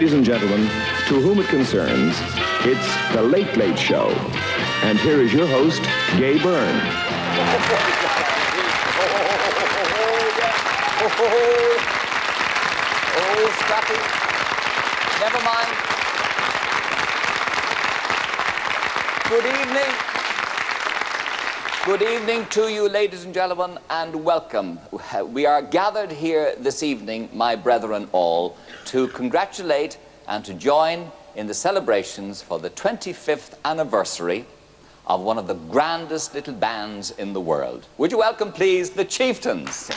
Ladies and gentlemen, to whom it concerns, it's The Late Late Show. And here is your host, Gay Byrne. Oh, Scrappy. Never mind. Good evening. Good evening to you, ladies and gentlemen, and welcome. We are gathered here this evening, my brethren all, to congratulate and to join in the celebrations for the 25th anniversary of one of the grandest little bands in the world. Would you welcome, please, the Chieftains?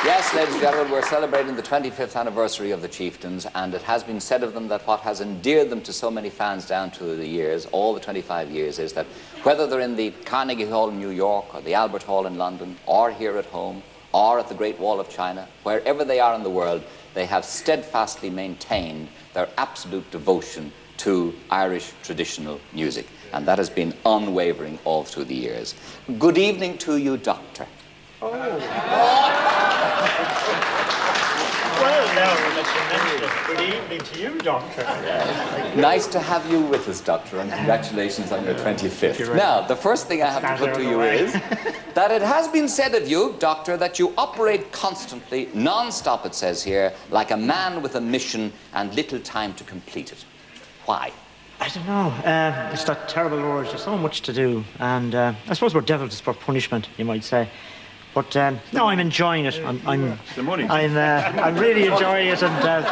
Yes, ladies and gentlemen, we're celebrating the 25th anniversary of the Chieftains, and it has been said of them that what has endeared them to so many fans down through the years, all the 25 years, is that whether they're in the Carnegie Hall in New York, or the Albert Hall in London, or here at home, or at the Great Wall of China, wherever they are in the world, they have steadfastly maintained their absolute devotion to Irish traditional music, and that has been unwavering all through the years. Good evening to you, Doctor. Oh. Well, now that you mentioned it, good evening to you, Doctor. Nice to have you with us, Doctor, and congratulations on your 25th. Now, the first thing I have to put to you is that it has been said of you, Doctor, that you operate constantly, non-stop, it says here, like a man with a mission and little time to complete it. Why? I don't know. It's that terrible urge. There's so much to do, and I suppose we're devils for punishment, you might say. But no, I'm enjoying it. I'm really enjoying it, and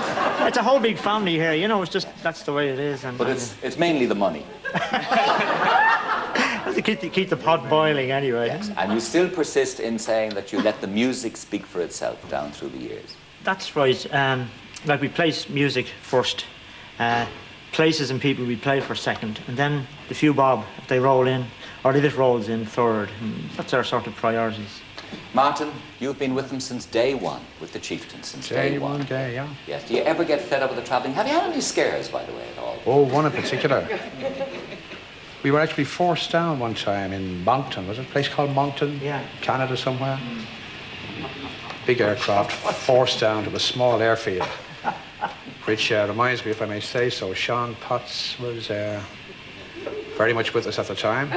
it's a whole big family here. You know, it's just that's the way it is. And but it's mainly the money. to keep the pot boiling anyway. Yes, and you still persist in saying that you let the music speak for itself down through the years. That's right. Like we place music first, places and people we play for second, and then the few bob if they roll in, or if it rolls in third. And that's our sort of priorities. Martin, you've been with them since day one, with the Chieftains since day one. Day, yeah. Yes. Do you ever get fed up with the travelling? Have you had any scares, by the way, at all? Oh, one in particular. We were actually forced down one time in Moncton. Was it a place called Moncton? Yeah. Canada somewhere? Big aircraft forced down to a small airfield, which reminds me, if I may say so, Sean Potts was very much with us at the time.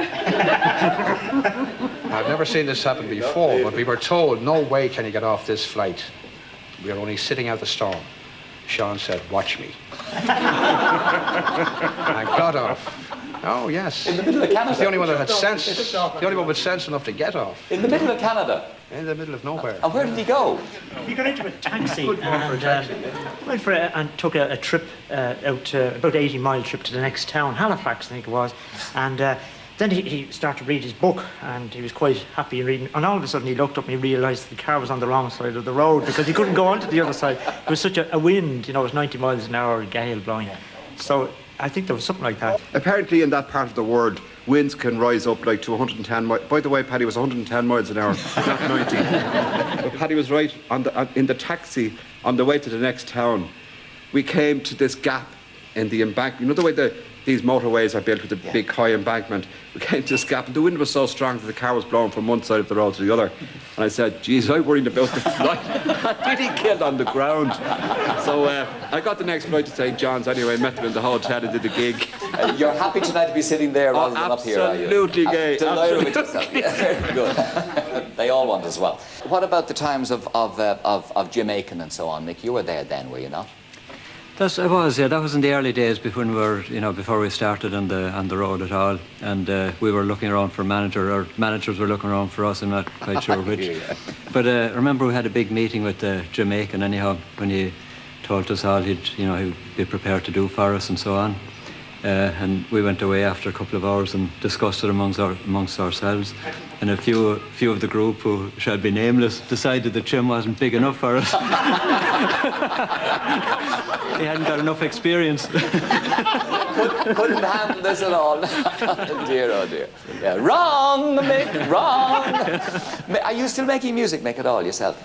I've never seen this happen before, but we were told, no way can you get off this flight. We were only sitting out the storm. Sean said, watch me. I got off. Oh, yes. In the middle of Canada. It's the only one that had sense. The only one with sense enough to get off. In the middle of Canada. In the middle of nowhere. And where did he go? He got into a taxi and took a trip out to about 80-mile trip to the next town, Halifax, I think it was. And then he started to read his book, and he was quite happy in reading. And all of a sudden he looked up and he realised the car was on the wrong side of the road because he couldn't go onto the other side. There was such a wind, you know, it was 90 miles an hour, gale blowing. So I think there was something like that. Apparently in that part of the world, winds can rise up like to 110 miles. By the way, Paddy was 110 miles an hour, not 90. But Paddy was right. In the taxi on the way to the next town, we came to this gap in the embankment. You know the way these motorways are built with a big high embankment? We came to this gap, and the wind was so strong that the car was blowing from one side of the road to the other. And I said, geez, I'm worried about the flight. Did he killed on the ground? So I got the next flight to St. John's anyway, met them in the hotel and did the gig. You're happy tonight to be sitting there rather than up here, are you? Absolutely gay. Delighted with yourself. Yeah, very good. They all want as well. What about the times of Jim Aiken and so on? Nick, you were there then, were you not? I was, yeah. That was in the early days before we started on the road at all, and we were looking around for or managers were looking around for us. I'm not quite sure which. But I remember we had a big meeting with Jim Aiken anyhow when he told us all he'd be prepared to do for us and so on. And we went away after a couple of hours and discussed it amongst ourselves. And a few of the group, who shall be nameless, decided that Jim wasn't big enough for us. He hadn't got enough experience. Couldn't handle this at all. Dear, oh dear. Yeah. Wrong, Mick, wrong. Are you still making music, Mick, at all yourself?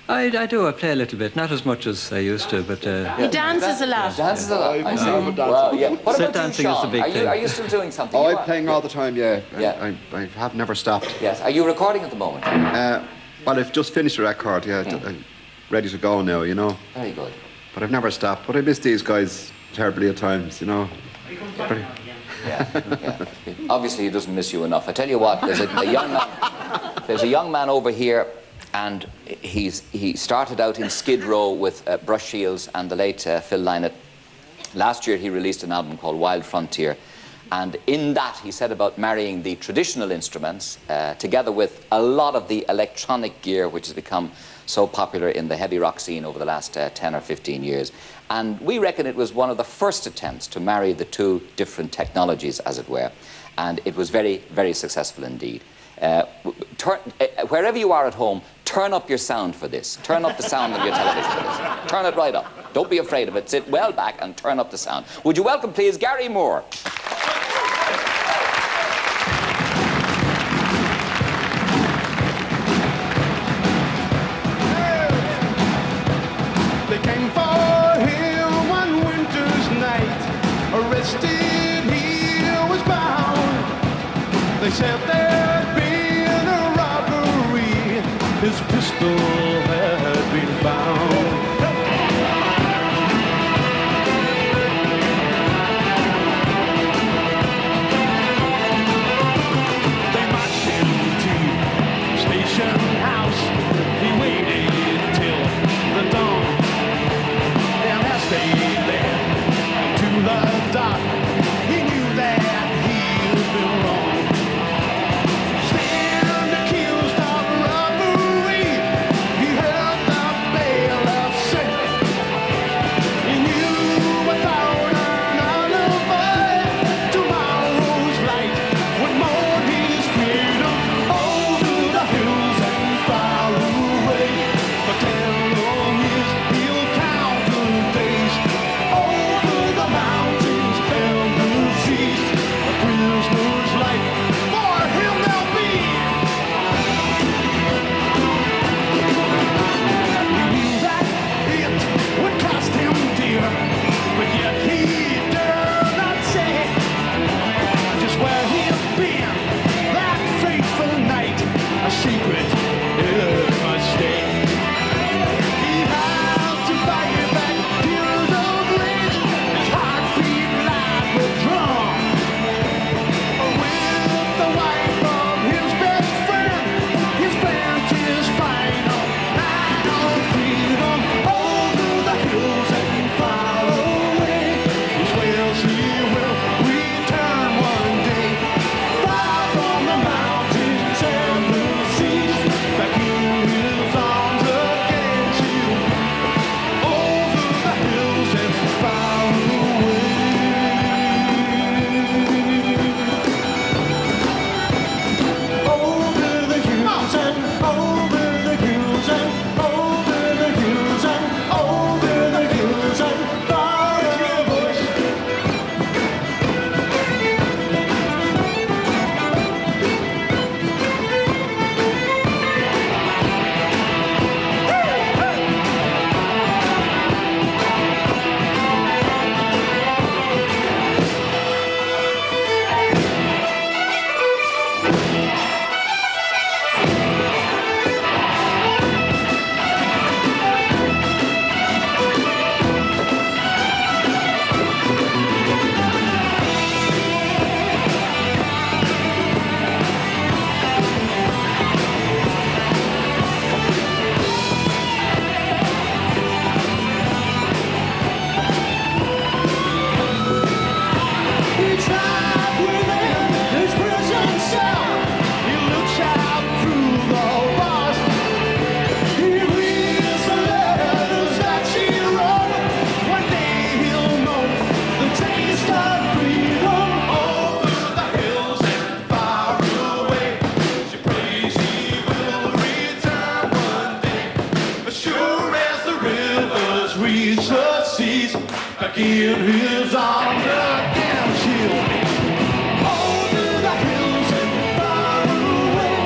I do. I play a little bit, not as much as I used to, but... He dances a lot. Dances a lot, I see. Well, yeah. What about dancing you, Sean? is the big thing. Are you still doing something? Oh, I'm playing all the time, yeah. Yeah. I have never stopped. Yes. Are you recording at the moment? Well, I've just finished a record, yeah. I'm ready to go now, you know. Very good. But I've never stopped. But I miss these guys terribly at times, you know. Yeah. Obviously, he doesn't miss you enough. I tell you what, there's a young man over here, and he started out in Skid Row with Brush Shields and the late Phil Lynott. Last year, he released an album called Wild Frontier. And in that, he said about marrying the traditional instruments together with a lot of the electronic gear, which has become so popular in the heavy rock scene over the last 10 or 15 years. And we reckon it was one of the first attempts to marry the two different technologies, as it were. And it was very, very successful indeed. Wherever you are at home, turn up your sound for this. Turn up the sound of your television for this. Turn it right up. Don't be afraid of it. Sit well back and turn up the sound. Would you welcome, please, Gary Moore. They came for him one winter's night. Arrested, he was bound. They said there'd been a robbery. His pistol had been found. back in his arms again. She'll over the hills and far away.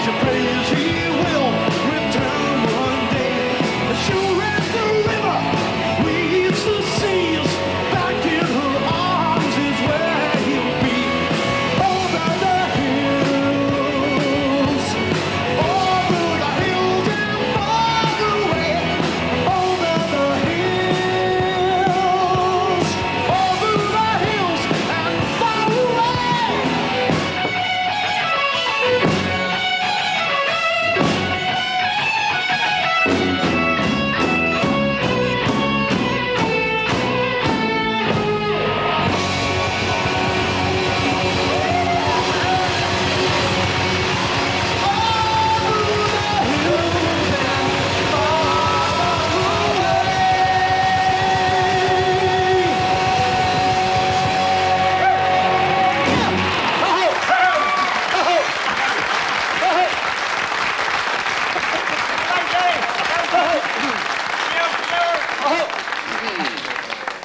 She prays he will return one day. She'll rest the river, weaves the seas. Back in her arms is where he'll be. Over the hills and far away. Over the hills and far away.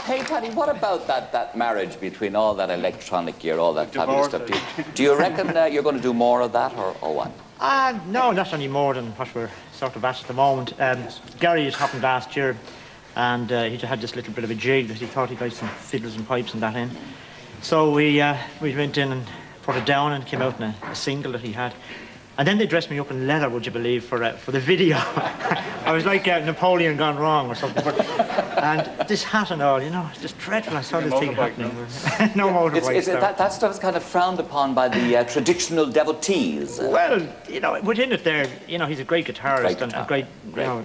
Hey, Paddy, what about that marriage between all that electronic gear, all that fabulous stuff? Do you reckon you're going to do more of that, or what? No, not any more than what we're sort of at the moment. Gary has happened last year, and he had this little bit of a jig that he thought he'd like some fiddles and pipes and that in. So we went in and put it down and came out in a single that he had. And then they dressed me up in leather, would you believe, for the video. I was like Napoleon gone wrong or something. And this hat and all, you know, it's just dreadful. I saw this thing happening. No motorbikes. That stuff is kind of frowned upon by the traditional devotees. Well, you know, within it there, you know, he's a great guitarist and a great, you know,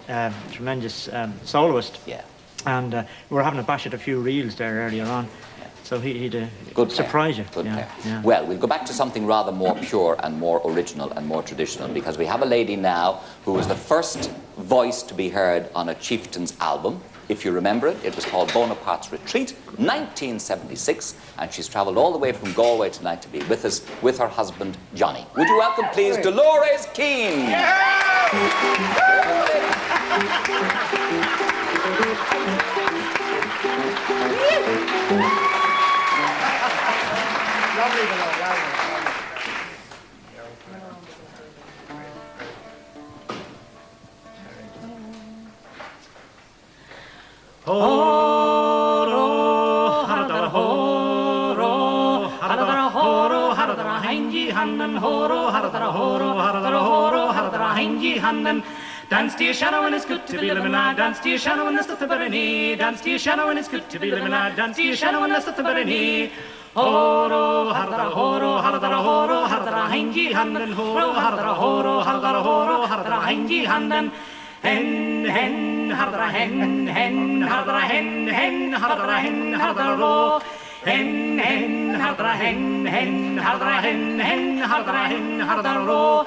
tremendous soloist. Yeah. And we were having a bash at a few reels there earlier on. So he'd Good surprise you. Good yeah, player. yeah. Well, we'll go back to something rather more pure and more original and more traditional, because we have a lady now who was the first voice to be heard on a Chieftains album. If you remember it, it was called Bonaparte's Retreat, 1976, and she's travelled all the way from Galway tonight to be with us with her husband, Johnny. Would you welcome, please, Dolores Keane? Horo, haradara horo, haradara horo, haradara hangi handen, horo, haradara horo, haradara horo, haradara hangi handen. Dance to your shadow and it's good to be living life. Dance to your shadow and that's the better. Dance to your shadow and it's good to be living life. Dance to your shadow and that's the better. Horo, haradara horo, haradara horo, haradara hangi handen, horo, haradara horo, haradara horo, haradara hangi handen. Hen, hen, haradara hen, hen, haradara hen, hen, haradara hen, haradara ro. Hen, hen, haradara hen, hen, haradara hen, hen, haradara hen, haradara ro.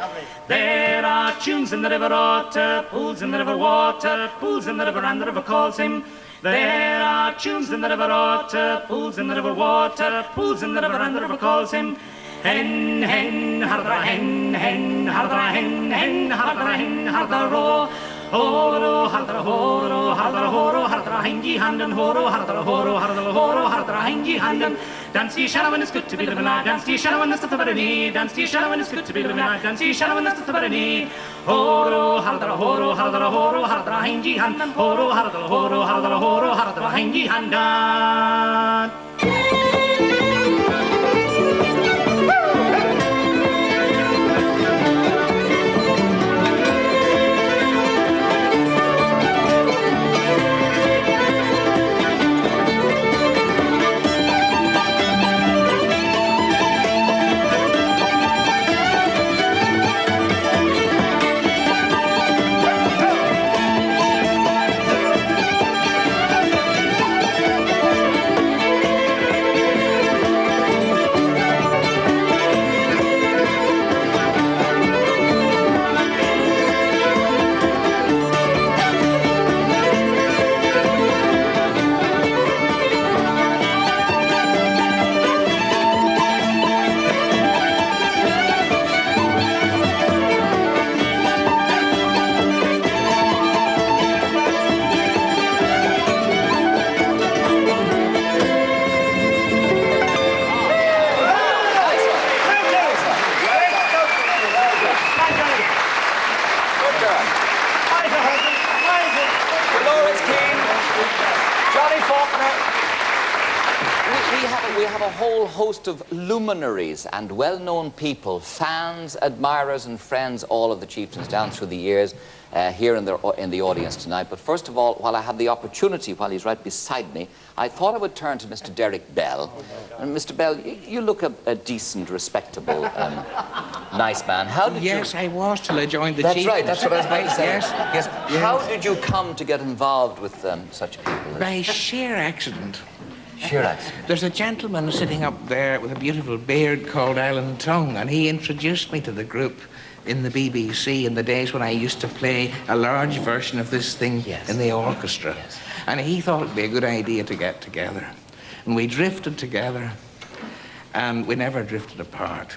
There are tunes in the river water, pools in the river water, pools in the river and the river calls him. There are tunes in the river water, pools in the river water, pools in the river and the river calls him. Hen, hen, haradara hen, hen, haradara hen, hen, haradara hen, haradara ro. Horo, haradara horo, haradara horo, haradara hangi handen, horo, haradara horo, haradara horo, haradara hangi handen. Dance to your shadow and it's good to be living life. Dance to your shadow and that's the better. Dance to your shadow and it's good to be living life. Dance to your shadow and that's the better. Horo, haradara horo, haradara horo, haradara hangi handen, horo, haradara horo, haradara horo, haradara hangi handen. Faulkner. Dolores Keane. Johnny Faulkner. We have a whole host of luminaries and well-known people, fans, admirers and friends, all of the Chieftains down through the years here in the audience tonight. But first of all, while I have the opportunity, while he's right beside me, I thought I would turn to Mr. Derek Bell. And Mr. Bell, you look a decent, respectable, nice man. How did Yes, I was till I joined the Chieftains. That's right, that's what I was going to say. Yes. How did you come to get involved with such people? By sheer accident. Sheer accident. There's a gentleman sitting up there with a beautiful beard called Alan Tongue, and he introduced me to the group in the BBC in the days when I used to play a large version of this thing in the orchestra. Yes. And he thought it'd be a good idea to get together. And we drifted together, and we never drifted apart.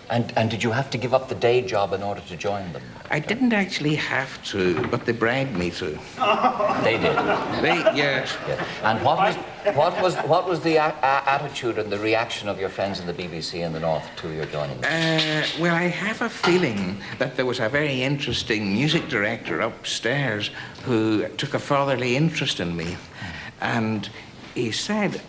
And did you have to give up the day job in order to join them? I didn't actually have to, but they bragged me to. They did. Yes. Yeah. And what was the attitude and the reaction of your friends in the BBC in the North to your joining? Well, I have a feeling that there was a very interesting music director upstairs who took a fatherly interest in me, and he said,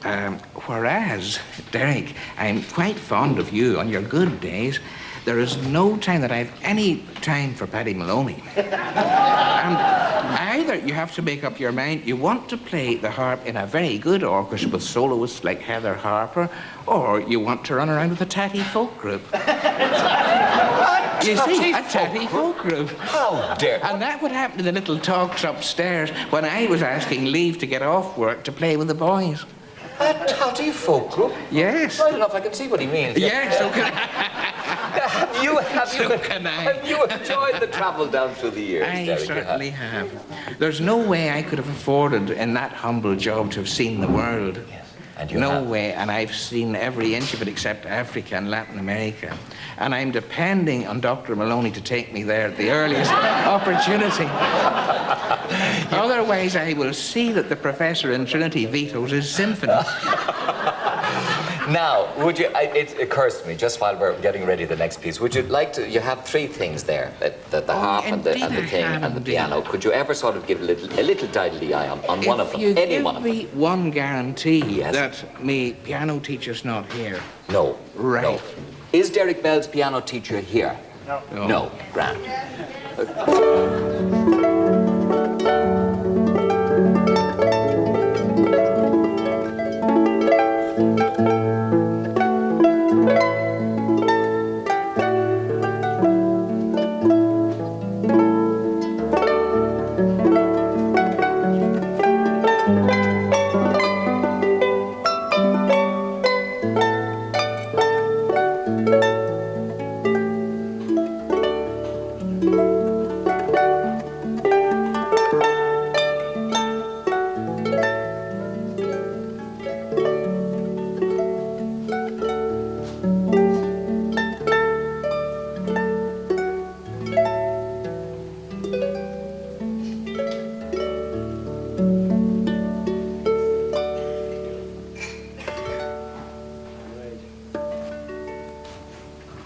whereas, Derek, I'm quite fond of you on your good days, there is no time that I have any time for Paddy Maloney. And either you have to make up your mind you want to play the harp in a very good orchestra with soloists like Heather Harper, or you want to run around with a tatty folk group. You see, a tatty folk group. How dare! And that would happen in the little talks upstairs when I was asking leave to get off work to play with the boys. A tatty folk group? Yes. Right enough, I can see what he means. Yes, so can Have you enjoyed the travel down through the years, I Derek? certainly have. There's no way I could have afforded in that humble job to have seen the world. Yes. And you No have. way, and I've seen every inch of it except Africa and Latin America. And I'm depending on Dr. Maloney to take me there at the earliest opportunity. Otherwise, I will see that the professor in Trinity vetoes his symphony. Now, would you, it occurs to me, just while we're getting ready the next piece, would you like to, you have three things there, the harp and the thing and the piano. Could you ever sort of give a little tidy-eye on one of them, any one of them? If you give me one guarantee Yes. that me piano teacher's not here. No. Right. No. Is Derek Bell's piano teacher here? No. No. Grand.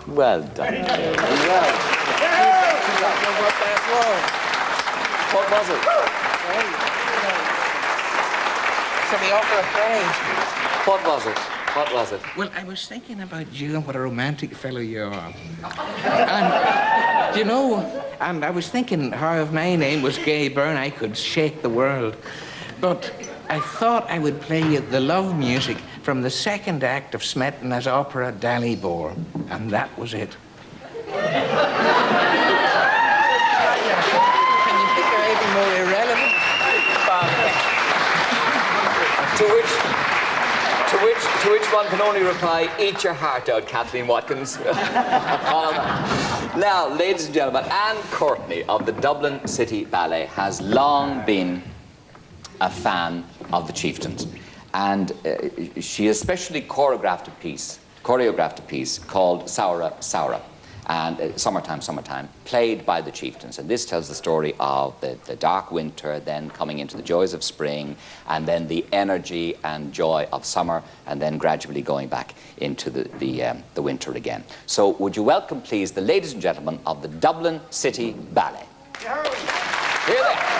Well done. What was it? So we offer a praise. What was it? What was it? Well, I was thinking about you and what a romantic fellow you are. And, you know, and I was thinking how if my name was Gay Byrne, I could shake the world. But I thought I would play you the love music from the second act of Smetana's opera Dalibor. And that was it. Can you think of anything more irrelevant? To which one can only reply, eat your heart out, Kathleen Watkins. Now, ladies and gentlemen, Anne Courtney of the Dublin City Ballet has long been a fan of the Chieftains. And she especially choreographed a piece called Saura Saura, and Summertime, Summertime, played by the Chieftains. And this tells the story of the dark winter, then coming into the joys of spring, and then the energy and joy of summer, and then gradually going back into the winter again. So would you welcome, please, the ladies and gentlemen of the Dublin City Ballet. Here they are.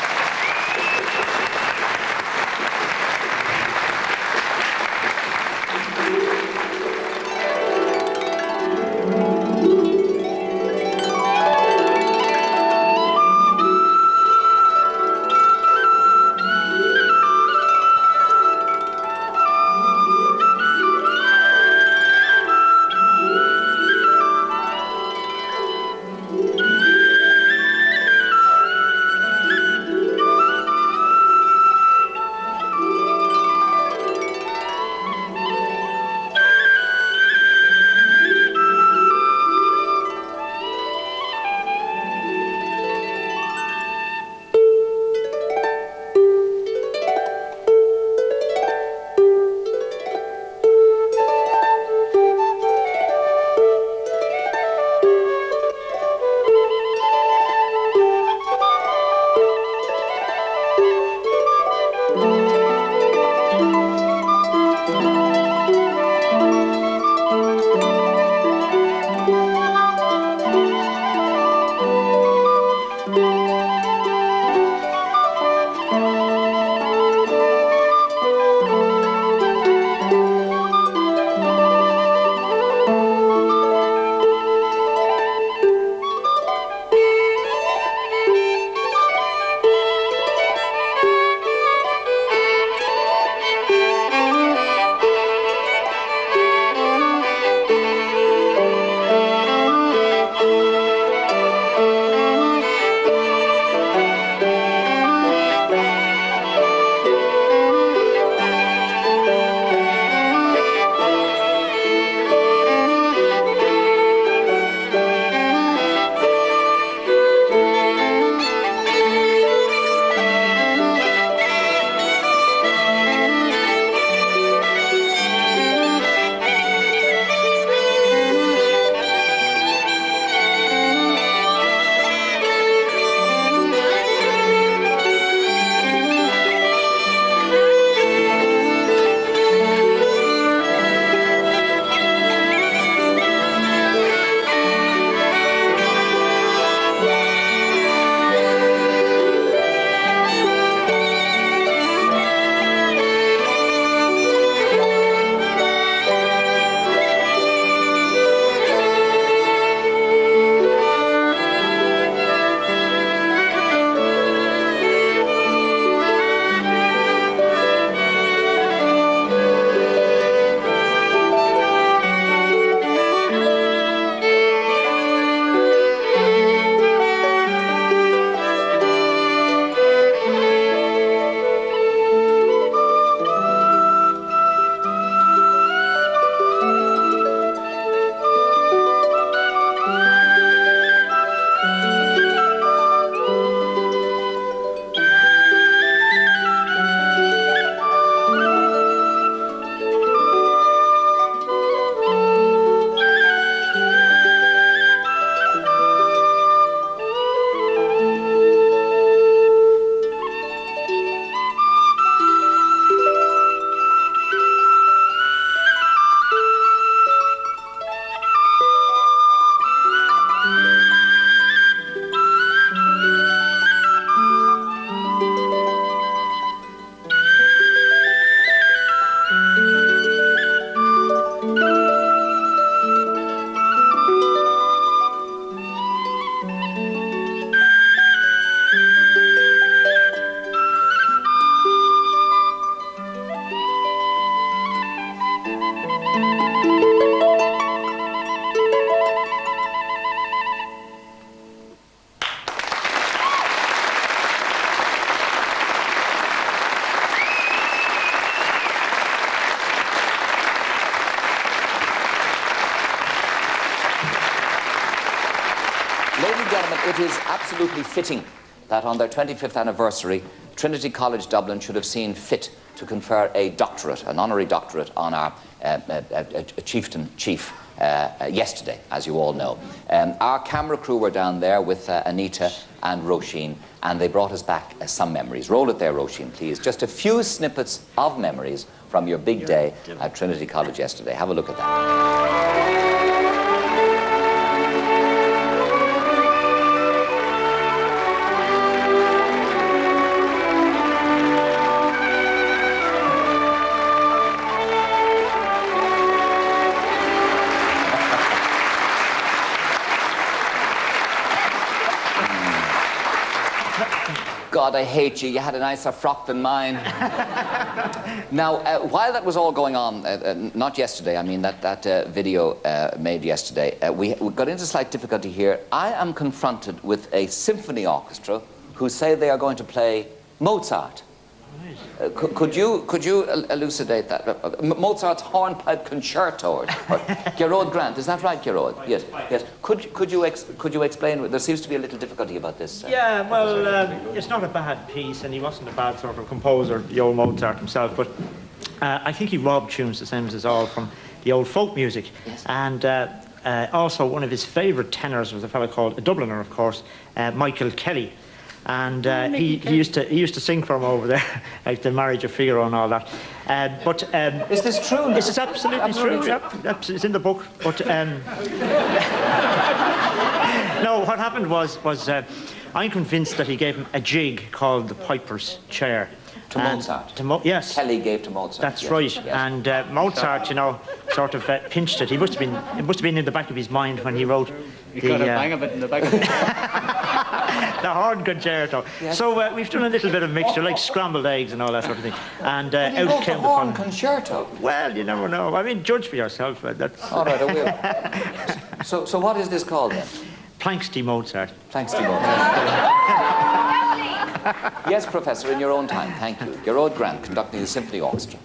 Ladies and gentlemen, it is absolutely fitting that on their 25th anniversary, Trinity College Dublin should have seen fit to confer a doctorate, an honorary doctorate, on our chieftain chief yesterday, as you all know. Our camera crew were down there with Anita and Roisin, and they brought us back some memories. Roll it there, Roisin, please. Just a few snippets of memories from your big day at Trinity College yesterday. Have a look at that. God, I hate you. You had a nicer frock than mine. Now, while that was all going on, not yesterday, I mean that video made yesterday, we got into slight difficulty here. I am confronted with a symphony orchestra who say they are going to play Mozart. Could you elucidate that? Mozart's Hornpipe Concerto, or Gearóid Grant, is that right, Gearóid? Yes, yes. Could you explain? There seems to be a little difficulty about this. Yeah, well, it's not a bad piece, and he wasn't a bad sort of composer, the old Mozart himself, but I think he robbed tunes the same as us all from the old folk music. Yes. And also one of his favourite tenors was a fellow called, a Dubliner, of course, Michael Kelly. And he used to sing for him over there, like the Marriage of Figaro and all that. But is this true? This is absolutely true. Yep, it's in the book. But no, what happened was I'm convinced that he gave him a jig called the Piper's Chair. To Mozart? Yes. Kelly gave to Mozart. That's yes. right. Yes. And Mozart, you know, sort of pinched it. It must have been in the back of his mind when he wrote You got a bang of it in the back of his the horn concerto. Yes. So we've done a little bit of mixture, like scrambled eggs and all that sort of thing. And out came the horn concerto. Well, you never know. I mean, judge for yourself. That's all right, I will. So what is this called then? Planxty Mozart. Planxty Mozart. Yes, Professor, in your own time. Thank you. Gearóid Grant conducting the symphony orchestra.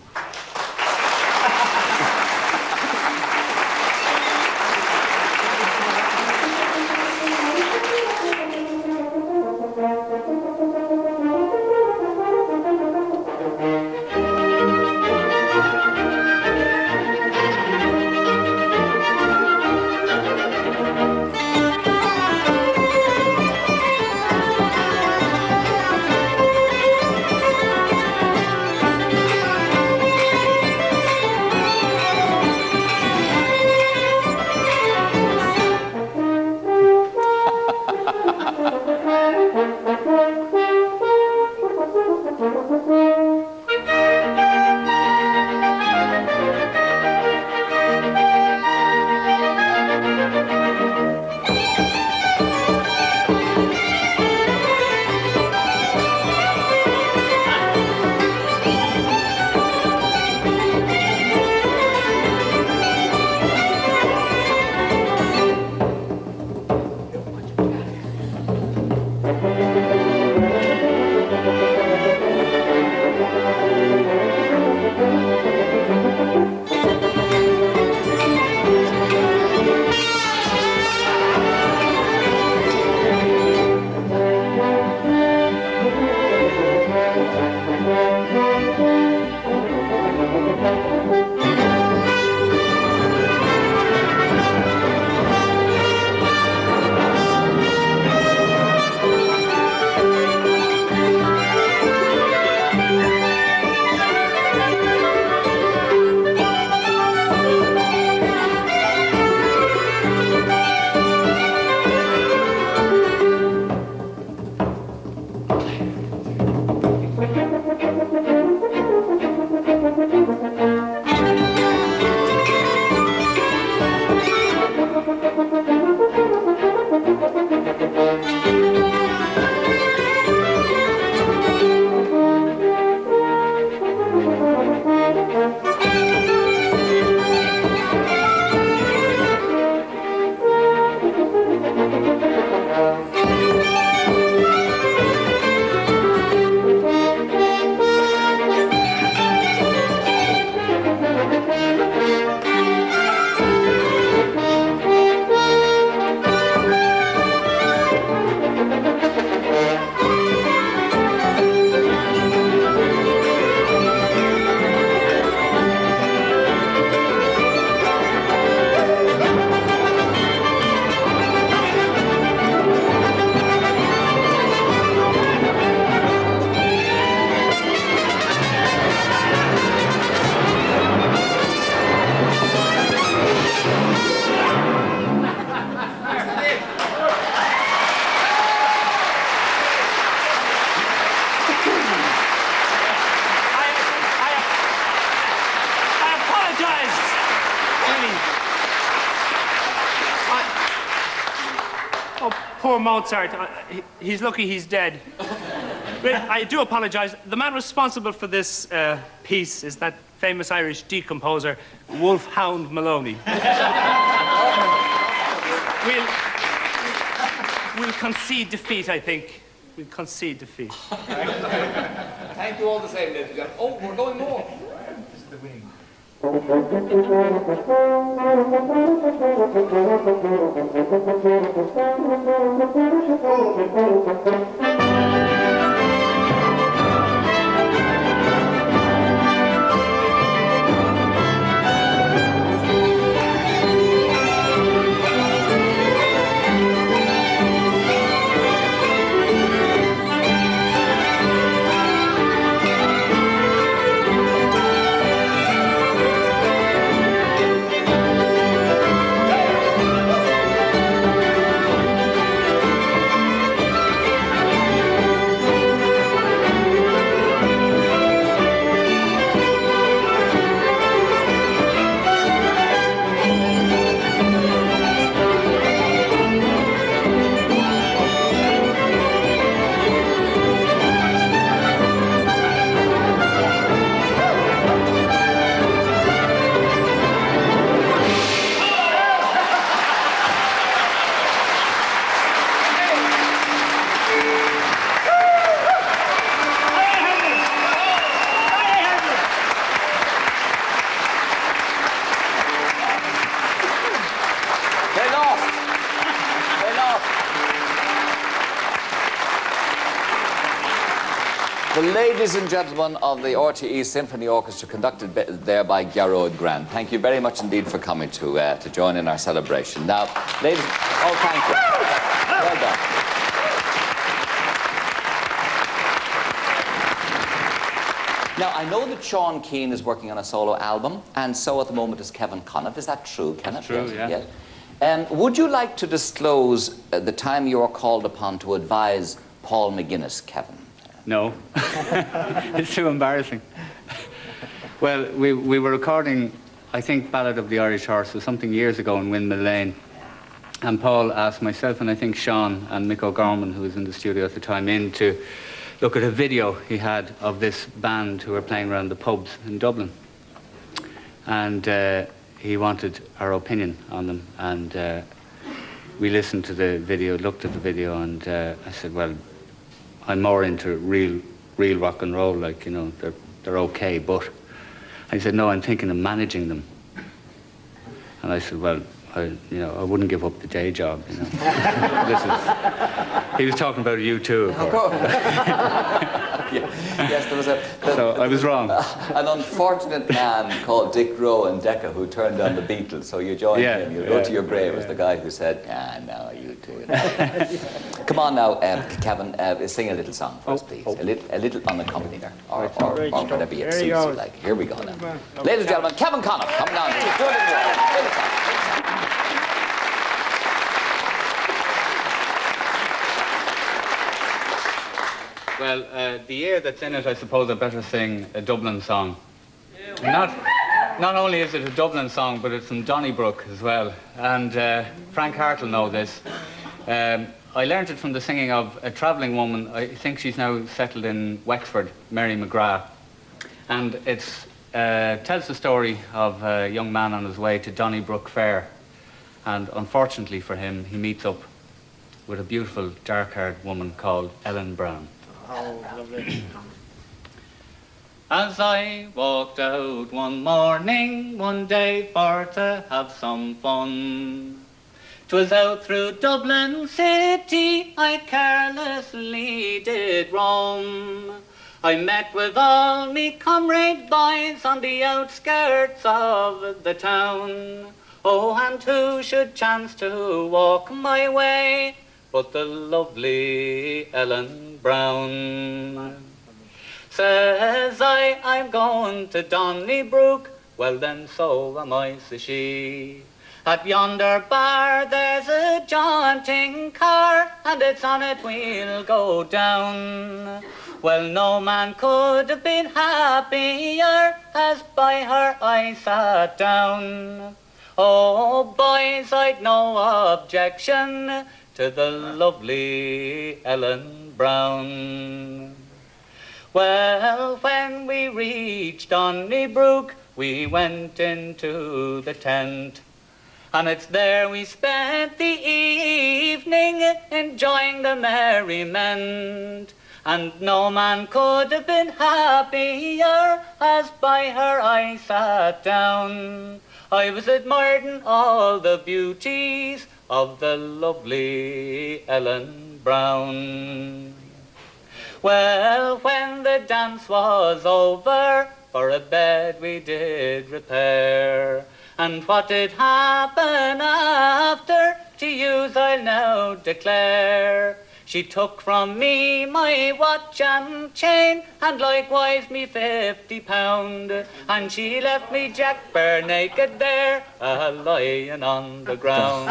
Oh, poor Mozart. He's lucky he's dead. I do apologize. The man responsible for this piece is that famous Irish decomposer, Wolfhound Maloney. We'll concede defeat, I think. We'll concede defeat. Thank you all the same, ladies and gentlemen. Oh, we're going more. This is the wing. The ladies and gentlemen of the RTE Symphony Orchestra, conducted there by Gearóid Grant. Thank you very much indeed for coming to join in our celebration. Now, ladies, oh, thank you. Well done. Now, I know that Sean Keane is working on a solo album, and so at the moment is Kevin Conniff. Is that true, Kenneth? That's true, yeah. Would you like to disclose the time you are called upon to advise Paul McGuinness, Kevin? No. It's too embarrassing. Well, we were recording, I think, Ballad of the Irish Horse or something years ago in Windmill Lane. And Paul asked myself and I think Sean and Mick O'Gorman, who was in the studio at the time, in to look at a video he had of this band who were playing around the pubs in Dublin. And he wanted our opinion on them. And we listened to the video, looked at the video, and I said, well, I'm more into real rock and roll, like, you know, they're okay, but... And he said, no, I'm thinking of managing them. And I said, well, I wouldn't give up the day job, you know. He was talking about you too, of course. Yes, there was so I was wrong. An unfortunate man called Dick Rowe in Decca who turned down the Beatles, so you joined him. You go to your grave as the guy who said, no, you too. Come on now, Kevin, sing a little song for us, please. A little unaccompanied, or whatever you see like. Here we go now. Ladies and gentlemen, Kevin Conniff, come down. Do a little more. Well, the year that's in it, I suppose I better sing a Dublin song. Not only is it a Dublin song, but it's from Donnybrook as well. And Frank Hart will know this. I learned it from the singing of a travelling woman. I think she's now settled in Wexford, Mary McGrath. And it tells the story of a young man on his way to Donnybrook Fair. And unfortunately for him, he meets up with a beautiful dark-haired woman called Ellen Brown. Oh, lovely. As I walked out one morning, one day for to have some fun, 'twas out through Dublin city I carelessly did roam. I met with all me comrade boys on the outskirts of the town. Oh, and who should chance to walk my way but the lovely Ellen Brown. Says I'm going to Donnybrook. Well then, so am I, says she. At yonder bar there's a jaunting car, and it's on it we'll go down. Well, no man could have been happier as by her I sat down. Oh, boys, I'd no objection to the lovely Ellen Brown. Well, when we reached Donnybrook, we went into the tent, and it's there we spent the evening enjoying the merriment. And no man could have been happier as by her I sat down. I was admiring all the beauties of the lovely Ellen Brown. Well, when the dance was over, for a bed we did repair. And what did happen after, to use I'll now declare. She took from me my watch and chain, and likewise me £50, and she left me Jack bare naked there, lying on the ground.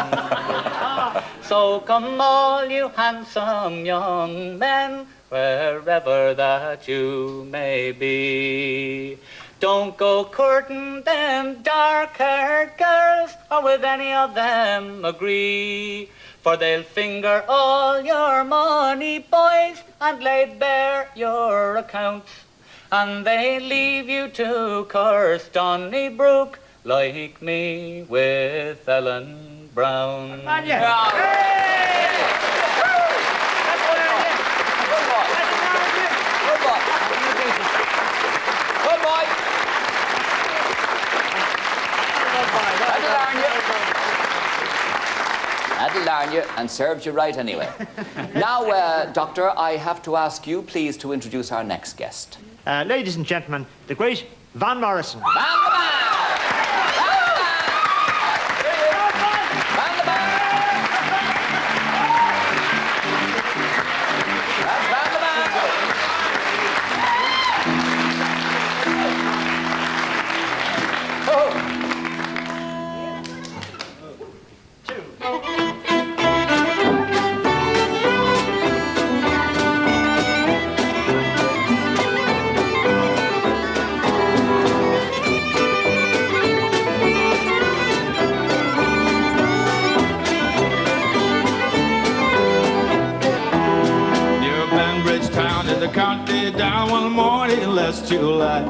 So come all you handsome young men, wherever that you may be, don't go courting them dark-haired girls, or with any of them agree. For they'll finger all your money, boys, and lay bare your accounts. And they'll leave you to curse Donnybrook like me with Ellen Brown. That'll learn you and serves you right anyway. Now, Doctor, I have to ask you, please, to introduce our next guest. Ladies and gentlemen, the great Van Morrison. Van the Man! Van the Man! That's Van the Man! Oh! County down one morning last July.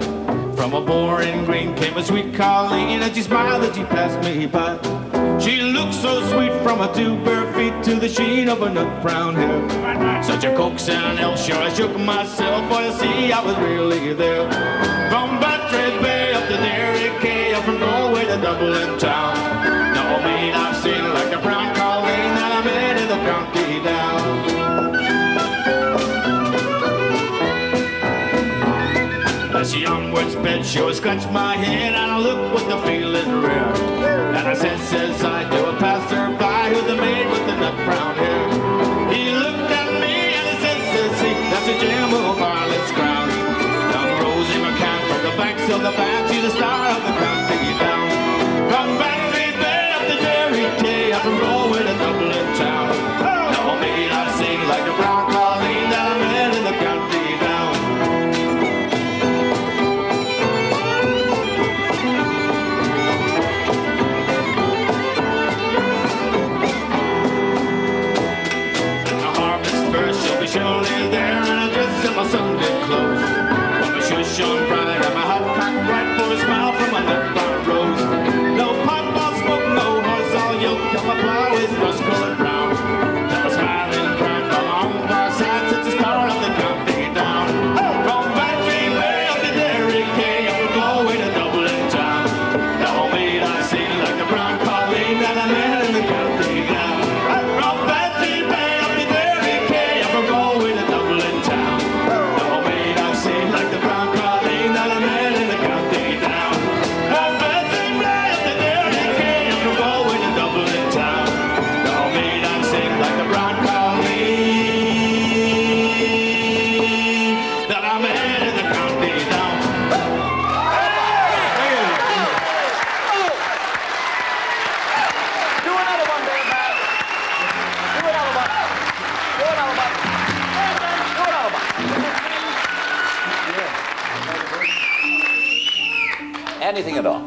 From a boring green came a sweet Colleen, and she smiled as she passed me by. She looked so sweet from her two bare feet to the sheen of her nut brown hair. Such a coaxing elf, sure I shook myself, for you see I was really there. From Batrade Bay up to Derry Quay, up from Galway to Dublin town. Now me I've seen like a brown Colleen that I met in the county down. As she onward sped, she would scratch my head, and I looked with the feeling rare. And I says I to a passer-by, who's the maid with the nut brown hair. He looked at me and he says he, that's a gem of Ireland's crown. Young Rosie McCann from the banks of the Banff, she's the star of the county down. From Batrade Bay up to Derry Quay, up from Galway to Dublin town. Now me I've seen like a brown Colleen that I met in the county down. Surely there in a dress in my Sunday clothes, with my shoes shone bright and my hat cocked right for a smile from a nut brown rose. No pipe, no smoke, no horse, all yoked, till my plow is rust-colored brown. Till a smiling crown from on our side sits the star of the county down. From Batrade Bay up to Derry Quay, up from Galway to Dublin town. Now me I sing like the brown Colleen that I met in the county down. From Batrade Bay up to Derry Quay, up from Galway to Dublin town. Now me I've seen like the brown Colleen that I met in the county down. From Batrade Bay up to Derry Quay, up from Galway to Dublin town. Now me I've seen like the brown Colleen that I met in the county down. Do another one there, man. Do another one. Do another one. Do another one. Anything at all.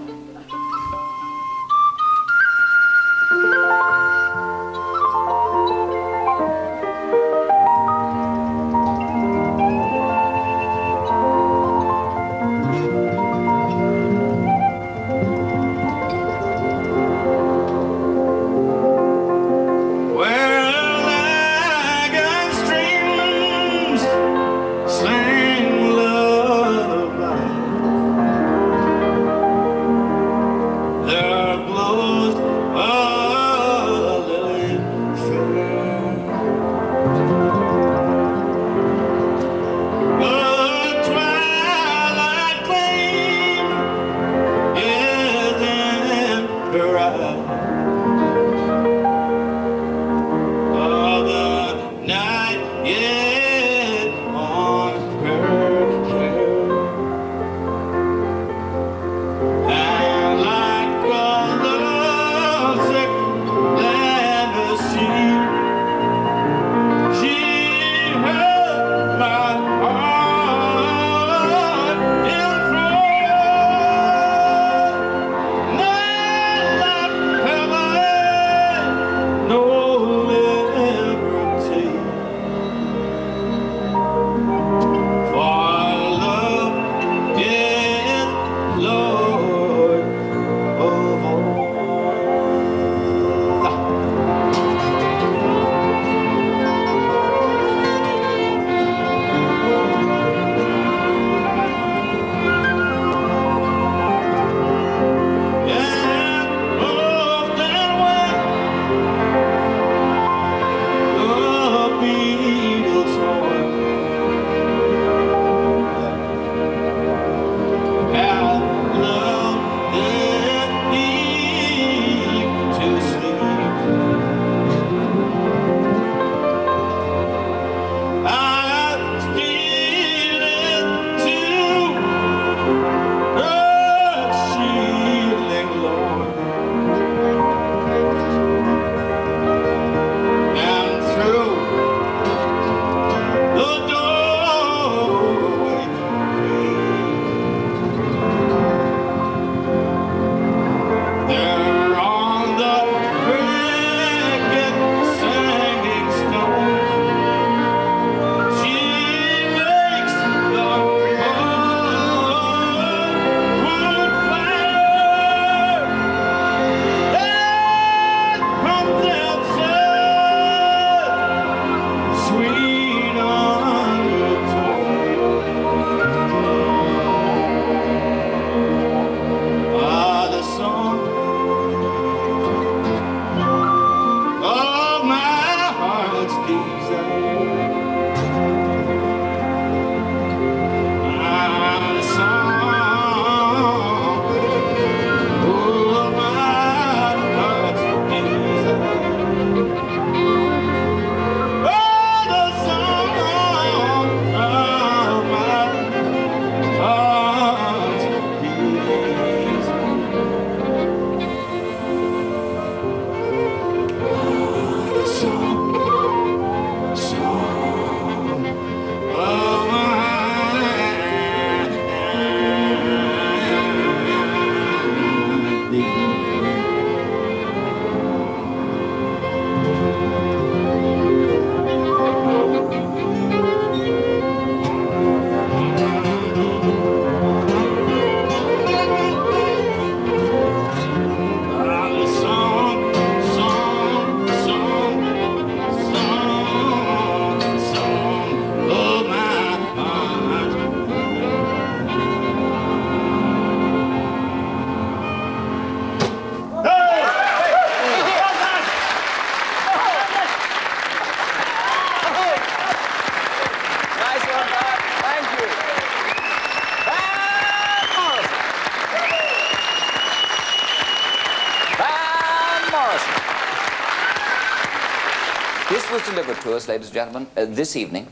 This was delivered to us, ladies and gentlemen, this evening,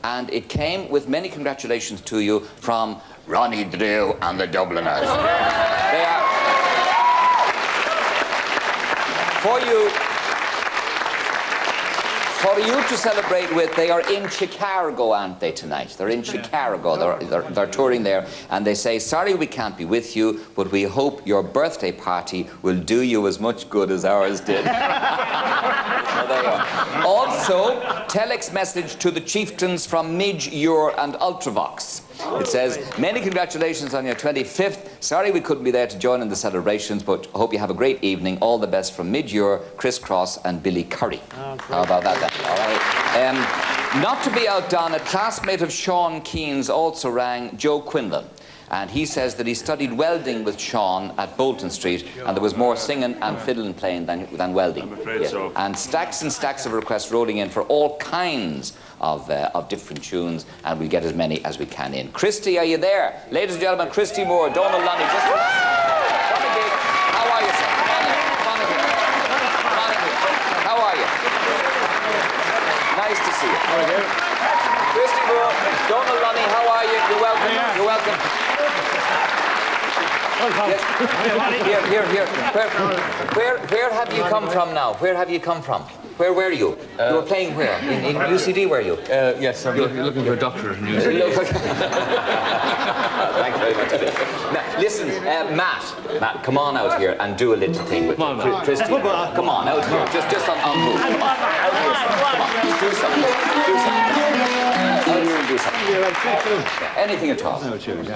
and it came with many congratulations to you from Ronnie Drew and the Dubliners. They are for you to celebrate with. They are in Chicago, aren't they, tonight? They're in Chicago. They're touring there, and they say, sorry we can't be with you, but we hope your birthday party will do you as much good as ours did. Well, there you are. Also, telex message to the Chieftains from Midge, Ure and Ultravox. It says, many congratulations on your 25th. Sorry we couldn't be there to join in the celebrations, but hope you have a great evening. All the best from Midge, Ure, Chris Cross and Billy Curry. Oh, how about that then? All right. Not to be outdone, a classmate of Sean Keen's also rang, Joe Quinlan. And he says that he studied welding with Sean at Bolton Street, and there was more singing and fiddling playing than welding. I'm afraid so. And stacks of requests rolling in for all kinds of different tunes, and we'll get as many as we can in. Christy, are you there? Ladies and gentlemen, Christy Moore, Donald Lunny, just come in here. How are you, sir? Come on in here. Come on in here. How are you? Nice to see you. Christy Moore, Donald Lunny, how are you? You're welcome. You're welcome. Yes. Here. Where have you come from now? Where have you come from? Where were you? You were playing where? In UCD, were you? Yes, I'm looking for a doctor in UCD. Thanks very much. Now, listen, Matt, come on out here and do a little thing with me. Christy, come on out here, just on move. Come on, out here. Come on, do something. Out here and do something. Anything at all.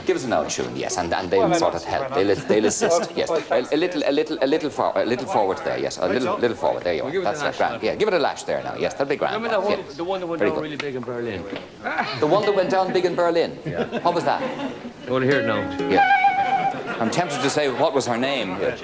Give us an out tune, yes, and they'll sort of help. They'll assist, yes. A little forward there, yes. A little forward. There you are. That's grand. Yeah, give it a lash there now. Yes, that'll be grand. Remember Yeah. the one that went down really big in Berlin? The one that went down big in Berlin? Yeah. What was that? You want to hear it now? Yeah. I'm tempted to say, what was her name? Yeah.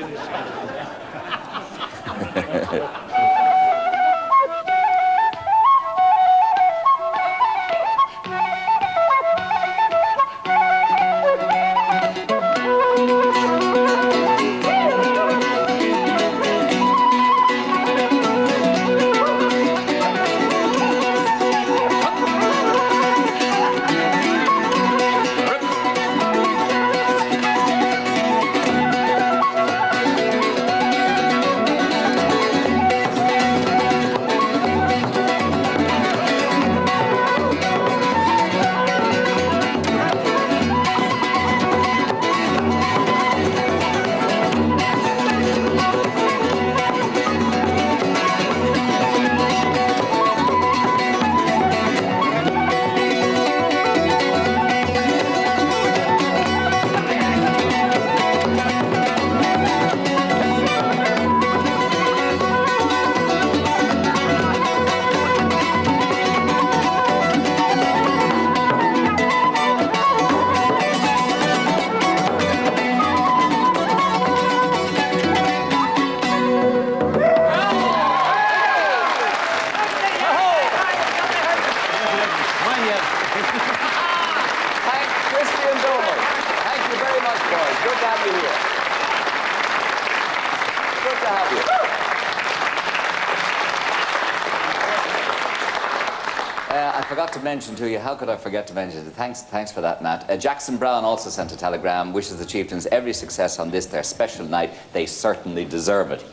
I forgot to mention to you, how could I forget to mention it? Thanks for that, Matt. Jackson Brown also sent a telegram, wishes the Chieftains every success on this, their special night. They certainly deserve it.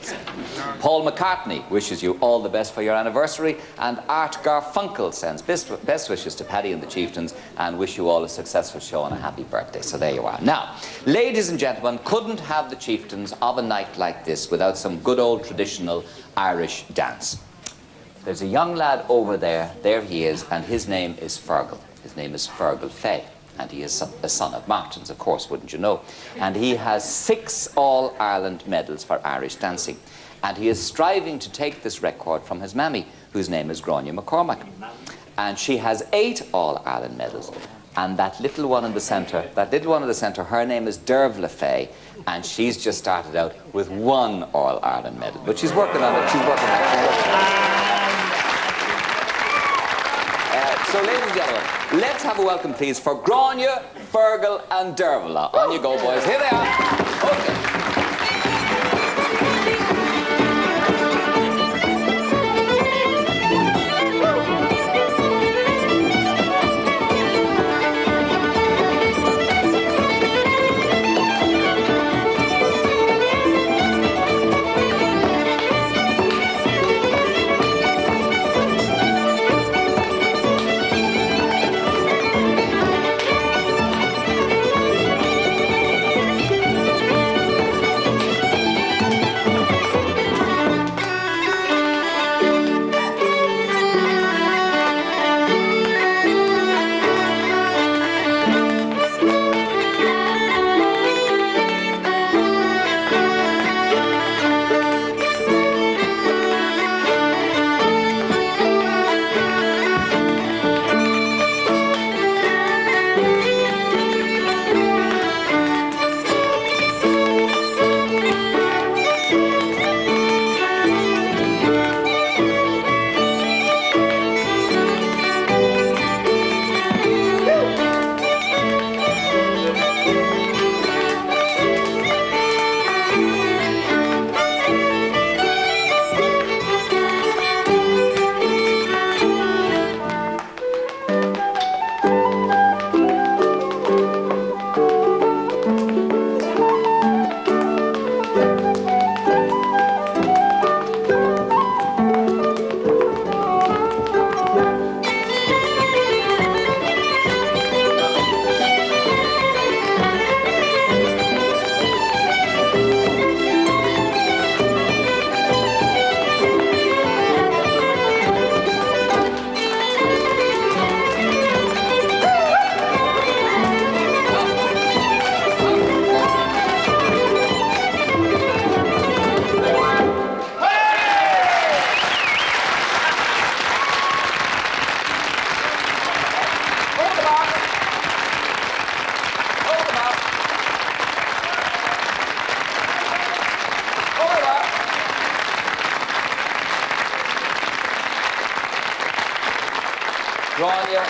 Paul McCartney wishes you all the best for your anniversary, and Art Garfunkel sends best wishes to Paddy and the Chieftains and wish you all a successful show and a happy birthday. So there you are. Now, ladies and gentlemen, couldn't have the Chieftains of a night like this without some good old traditional Irish dance. There's a young lad over there he is, and his name is Fergal. His name is Fergal Fay, and he is a son of Martin's, of course, wouldn't you know? And he has 6 All-Ireland medals for Irish dancing. And he is striving to take this record from his mammy, whose name is Grania McCormack. And she has 8 All-Ireland medals. And that little one in the centre, her name is Dervla Fay, and she's just started out with 1 All-Ireland medal. But she's working on it, So, ladies and gentlemen, let's have a welcome, please, for Grania, Fergal, and Dervla. On you go, boys. Here they are. Okay. Grania,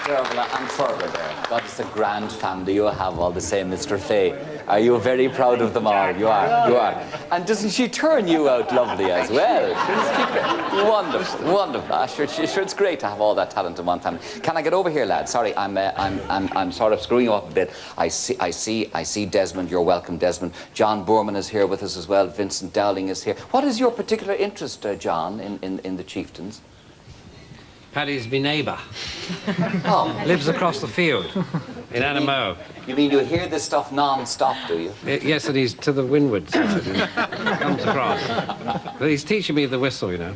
Dervla and Fergal there. God, it's a grand family you have all the same, Mr. Fay. Are you very proud of them all? You are, you are. And doesn't she turn you out lovely as well? Wonderful, wonderful. Sure, it's great to have all that talent in one family. Can I get over here, lad? Sorry, I'm sort of screwing you up a bit. I see Desmond. You're welcome, Desmond. John Boorman is here with us as well. Vincent Dowling is here. What is your particular interest, John, in the Chieftains? Paddy's my neighbour. Oh. Lives across the field in Anamo. You mean you hear this stuff non-stop, do you? Yes, and he's to the windward. Comes across. But he's teaching me the whistle, you know.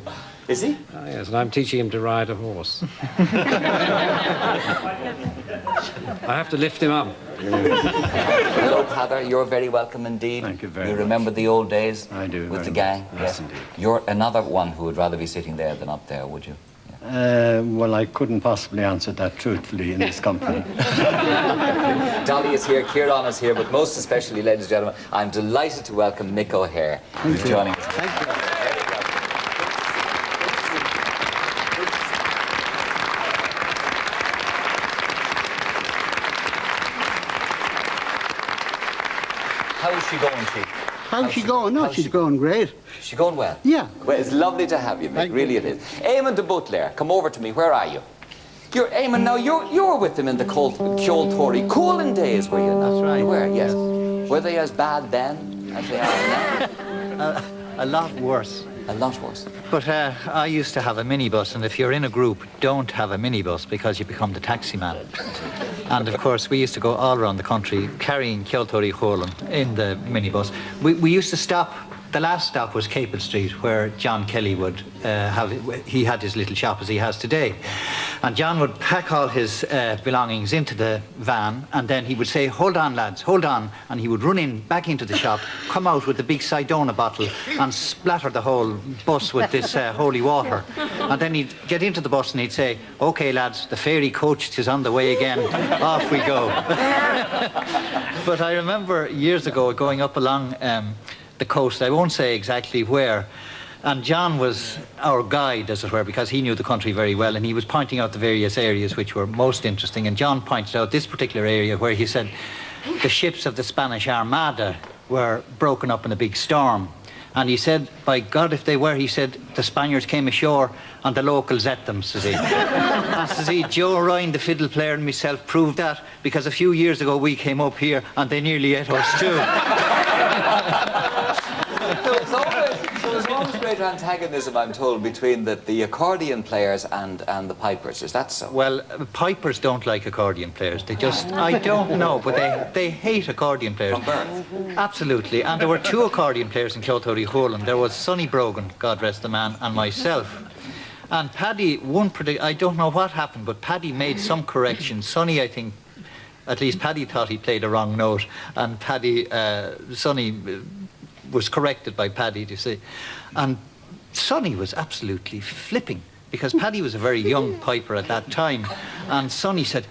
Is he? Oh, yes, and I'm teaching him to ride a horse. I have to lift him up. Hello, Father. You're very welcome indeed. Thank you very much. You remember the old days? I do. With the gang? Yes, indeed. You're another one who would rather be sitting there than up there, would you? Well, I couldn't possibly answer that truthfully in this company. Dolly is here, Kieran is here, but most especially, ladies and gentlemen, I'm delighted to welcome Mick O'Hare, who's joining us. Thank you. How is she going, Chief? How's she going? No, she's going great. She's going well? Yeah. Well, it's lovely to have you, Mick. Really it is. Eamon de Butler, come over to me. Where are you? You're Eamon, now you're with them in the Kjol Tory Coolin days, were you not? That's right. You were, yes. Were they as bad then as they are now? A lot worse. A lot worse. But I used to have a minibus, and if you're in a group, don't have a minibus because you become the taxi man. And of course, we used to go all around the country carrying Kjol Tory Coolin in the minibus. We used to stop. The last stop was Capel Street, where John Kelly would he had his little shop as he has today. And John would pack all his belongings into the van, and then he would say, "Hold on, lads, hold on." And he would run back into the shop, come out with the big Sidona bottle and splatter the whole bus with this holy water. And then he'd get into the bus and he'd say, "Okay, lads, the fairy coach is on the way again. Off we go." But I remember years ago going up along the coast, I won't say exactly where, and John was our guide, as it were, because he knew the country very well, and he was pointing out the various areas which were most interesting, and John pointed out this particular area where he said the ships of the Spanish Armada were broken up in a big storm. And he said, by God, if they were, he said, the Spaniards came ashore and the locals ate them, says he. And says he, Joe Ryan, the fiddle player, and myself proved that, because a few years ago we came up here and they nearly ate us too. So there's always great antagonism, I'm told, between the accordion players and the pipers. Is that so? Well, pipers don't like accordion players. They just, I don't know, but they hate accordion players. From birth? Absolutely. And there were two accordion players in Kjol Tory Coolin. There was Sonny Brogan, God rest the man, and myself. And Paddy, I don't know what happened, but Paddy made some corrections. Sonny, I think, at least Paddy thought he played a wrong note, and Sonny was corrected by Paddy, you see. And Sonny was absolutely flipping, because Paddy was a very young piper at that time, and Sonny said,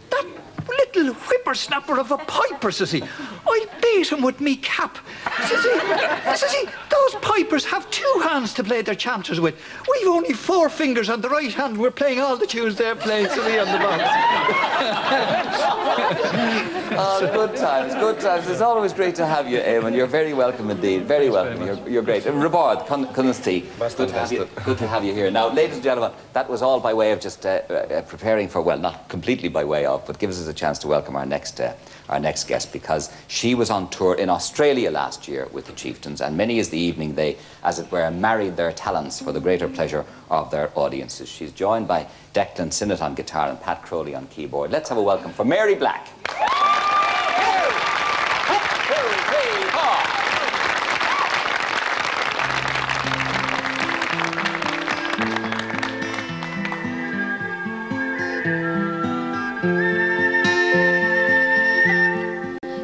"That little whippersnapper of a piper," says he, "I beat him with me cap." Says he, "Those pipers have two hands to play their chanters with. We've only four fingers on the right hand. We're playing all the tunes they're playing," says he, on the box. Oh, good times, good times. It's always great to have you, Eamon. You're very welcome indeed. Very welcome. You're great. And Rabard, Cunnasty, good to have you here. Now, ladies and gentlemen, that was all by way of just preparing for, well, not completely by way of, but gives us a chance to welcome our next guest, because she was on tour in Australia last year with the Chieftains, and many is the evening they, as it were, married their talents for the greater pleasure of their audiences. She's joined by Declan Sinnott on guitar and Pat Crowley on keyboard. Let's have a welcome for Mary Black.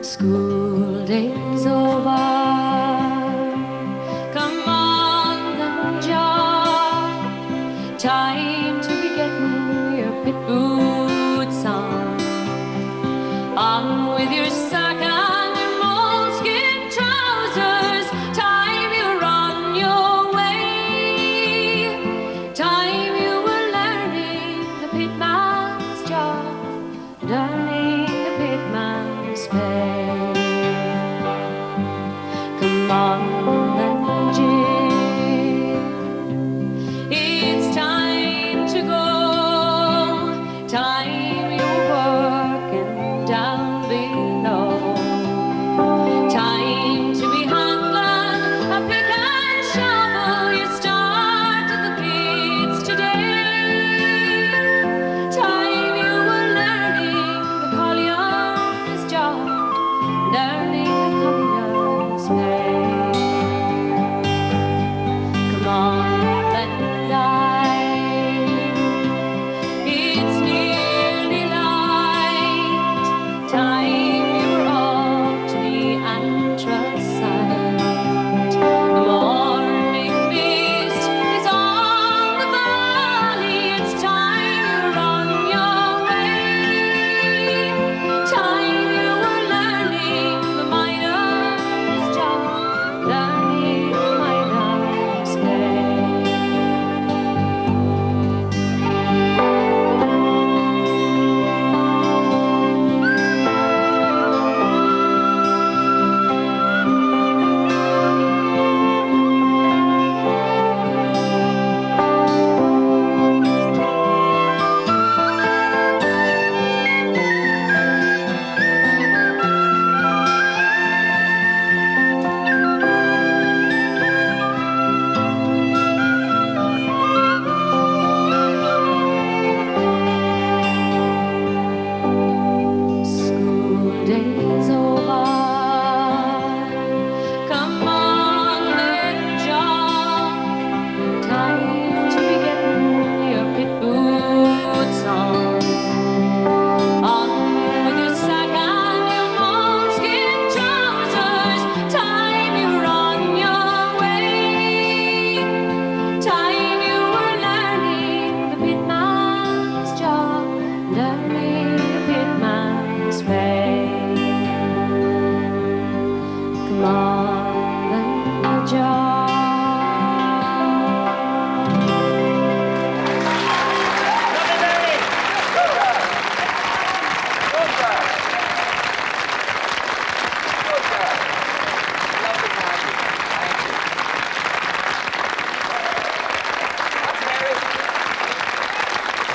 School days over, come on then, John, time to be getting your pit boots on.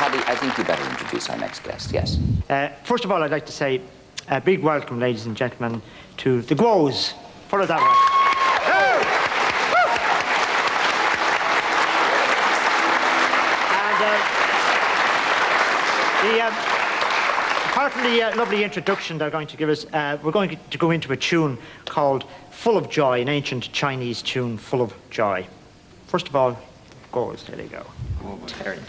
Paddy, I think you better introduce our next guest, yes. First of all, I'd like to say a big welcome, ladies and gentlemen, to the Guos. Put it that way. Apart from the lovely introduction they're going to give us, we're going to go into a tune called Full of Joy, an ancient Chinese tune full of joy. First of all, Guos, here they go. Terry.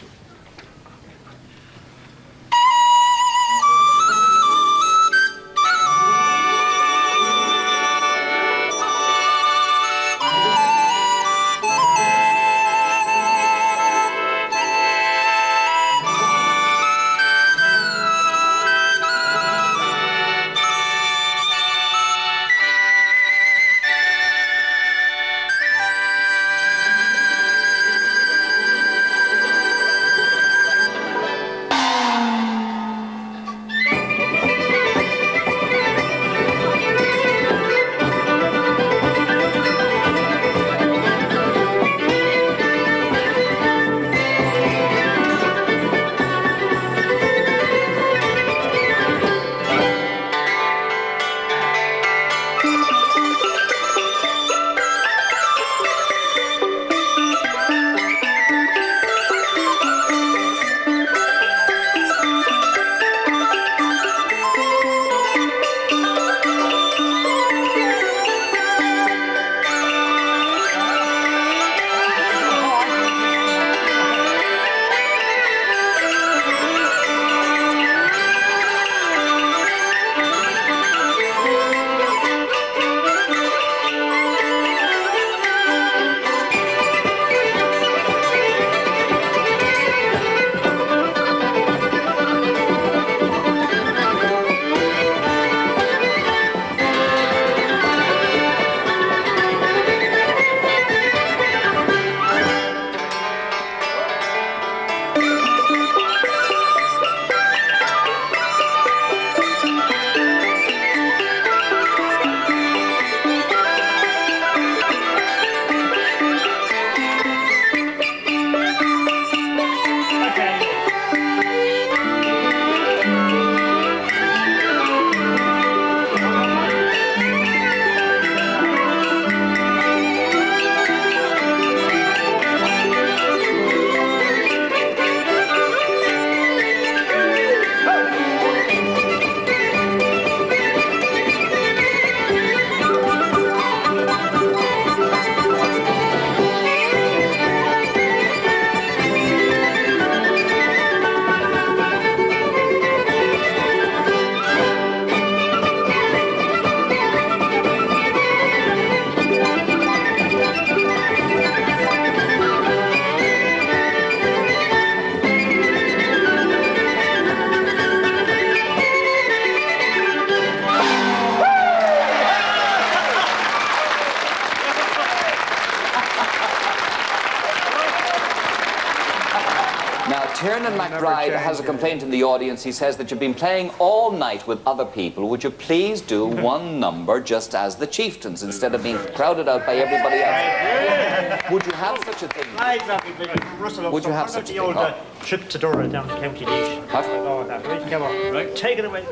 Tiernan McBride has a complaint in the audience. He says that you've been playing all night with other people. Would you please do one number just as the Chieftains instead of being crowded out by everybody else? Would you have such a thing? Would you have such a thing? Trip to Dora down to County Laois. What? Right, come on. Right. Take it away.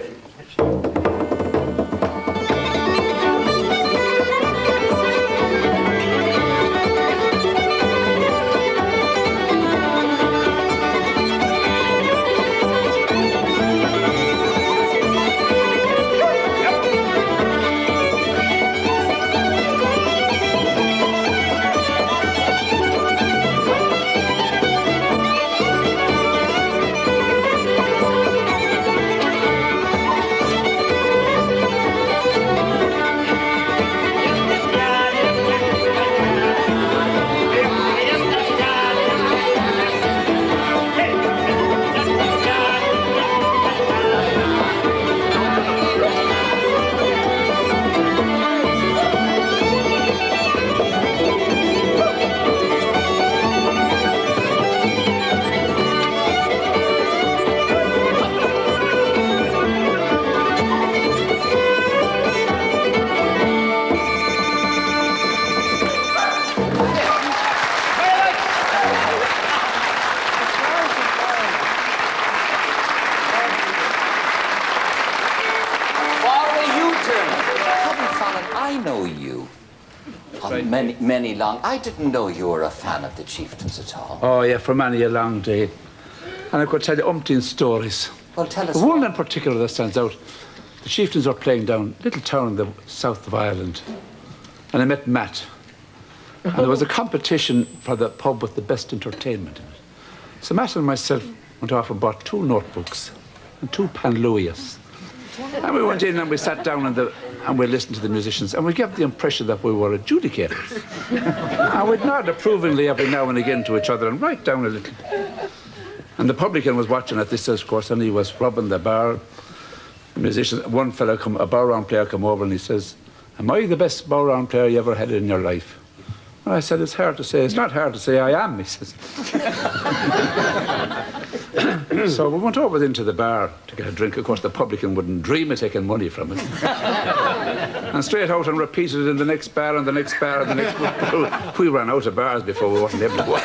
I know you on many long... I didn't know you were a fan of the Chieftains at all. Oh, yeah, for many a long day. And I could tell you umpteen stories. Well, tell us. One in particular that stands out. The Chieftains were playing down a little town in the south of Ireland. And I met Matt. And there was a competition for the pub with the best entertainment in it. So Matt and myself went off and bought 2 notebooks and 2 Panluias. And we went in and we sat down and we listened to the musicians, and we gave the impression that we were adjudicators. And we'd nod approvingly every now and again to each other and write down a little. And the publican was watching at this discourse, and he was rubbing the bar. The musicians, one fellow, a bow-round player, come over and he says, "Am I the best bow-round player you ever had in your life?" And I said, "It's hard to say." "It's not hard to say, I am," he says. So we went over into the bar to get a drink. Of course, the publican wouldn't dream of taking money from us. And straight out and repeated it in the next bar and the next bar and the next bar. We ran out of bars before we wasn't able to walk.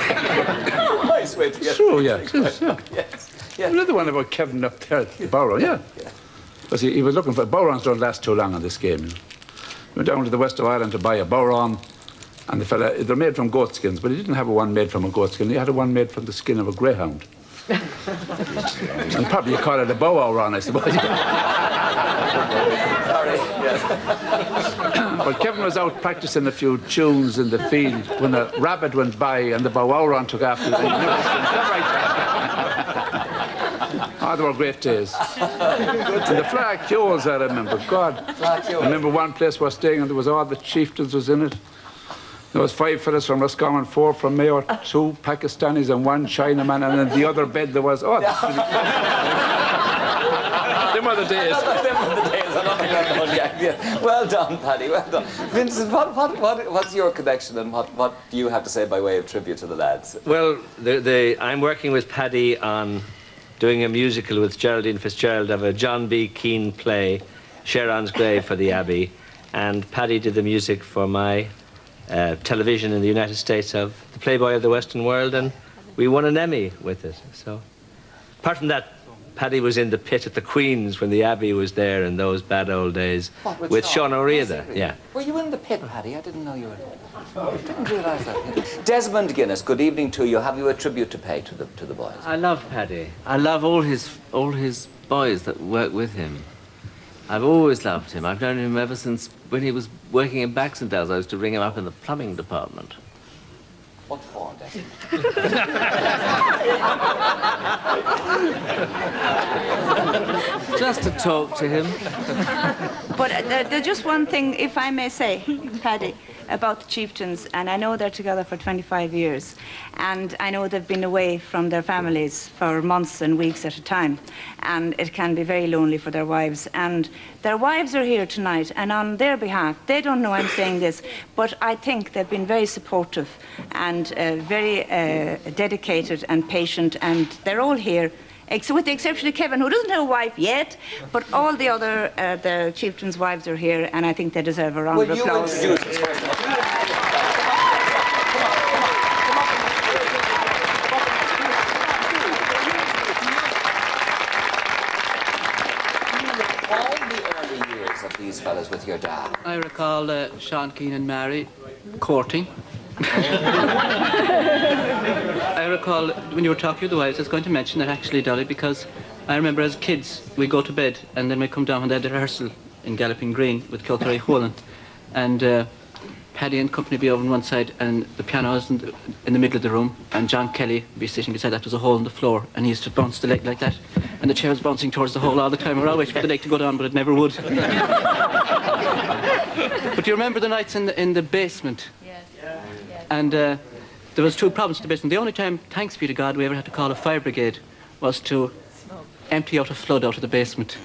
Nice way to get True, yeah. Yes. Yes. Another one about Kevin up there at the Bowround, yeah. Because he was looking for... Bowrounds don't last too long on this game. He went down to the west of Ireland to buy a Bowround, and the fella... They're made from goat skins, but he didn't have one made from a goat skin. He had one made from the skin of a greyhound. And probably you call it a Bowround, I suppose. Sorry, yes. But Kevin was out practicing a few tunes in the field when a rabbit went by and the Bowround took after him. Oh, they were great days. And the flag Kyoles, I remember. God. I remember one place we were staying and there was all the Chieftains was in it. There was 5 fellas from Roscommon, 4 from Mayo, 2 Pakistanis and 1 Chinaman, and in the other bed there was... Oh, them were the days. Them were the days. I don't think I know, yeah. Well done, Paddy, well done. Vincent, what's your connection and what do you have to say by way of tribute to the lads? Well, I'm working with Paddy on doing a musical with Geraldine Fitzgerald of a John B. Keane play, Sharon's Grave, for the Abbey. And Paddy did the music for my television in the United States of The Playboy of the Western World, and we won an Emmy with it. So, apart from that, Paddy was in the pit at the Queen's when the Abbey was there in those bad old days. What, with Sean O'Rea there, yeah. Were you in the pit, Paddy? I didn't know you were there. I didn't realise that. Desmond Guinness, good evening to you. Have you a tribute to pay to the boys? I love Paddy. I love all his boys that work with him. I've always loved him. I've known him ever since when he was working in Baxendale's. I used to ring him up in the plumbing department. What for, Desmond? Just to talk to him. But there's just one thing, if I may say, Paddy, about the Chieftains, and I know they're together for 25 years, and I know they've been away from their families for months and weeks at a time, and it can be very lonely for their wives, and their wives are here tonight, and on their behalf, they don't know I'm saying this, but I think they've been very supportive and very dedicated and patient, and they're all here, with the exception of Kevin, who doesn't have a wife yet, but all the other the Chieftains' wives are here, and I think they deserve a round of applause. These fellas with your dad? I recall Sean Keane and Mary courting. I recall when you were talking to the wives, I was going to mention that actually, Dolly, because I remember as kids we go to bed and then we come down and they had the rehearsal in Galloping Green with Kilturry Holan, and Paddy and company be over on one side and the piano was in the middle of the room, and John Kelly be sitting beside that. There was a hole in the floor and he used to bounce the leg like that, and the chair was bouncing towards the hole all the time. We're always for the leg to go down, but it never would. But do you remember the nights in the basement? Yes. Yes. And there was 2 problems in the basement. The only time, thanks be to God, we ever had to call a fire brigade was to empty out a flood out of the basement.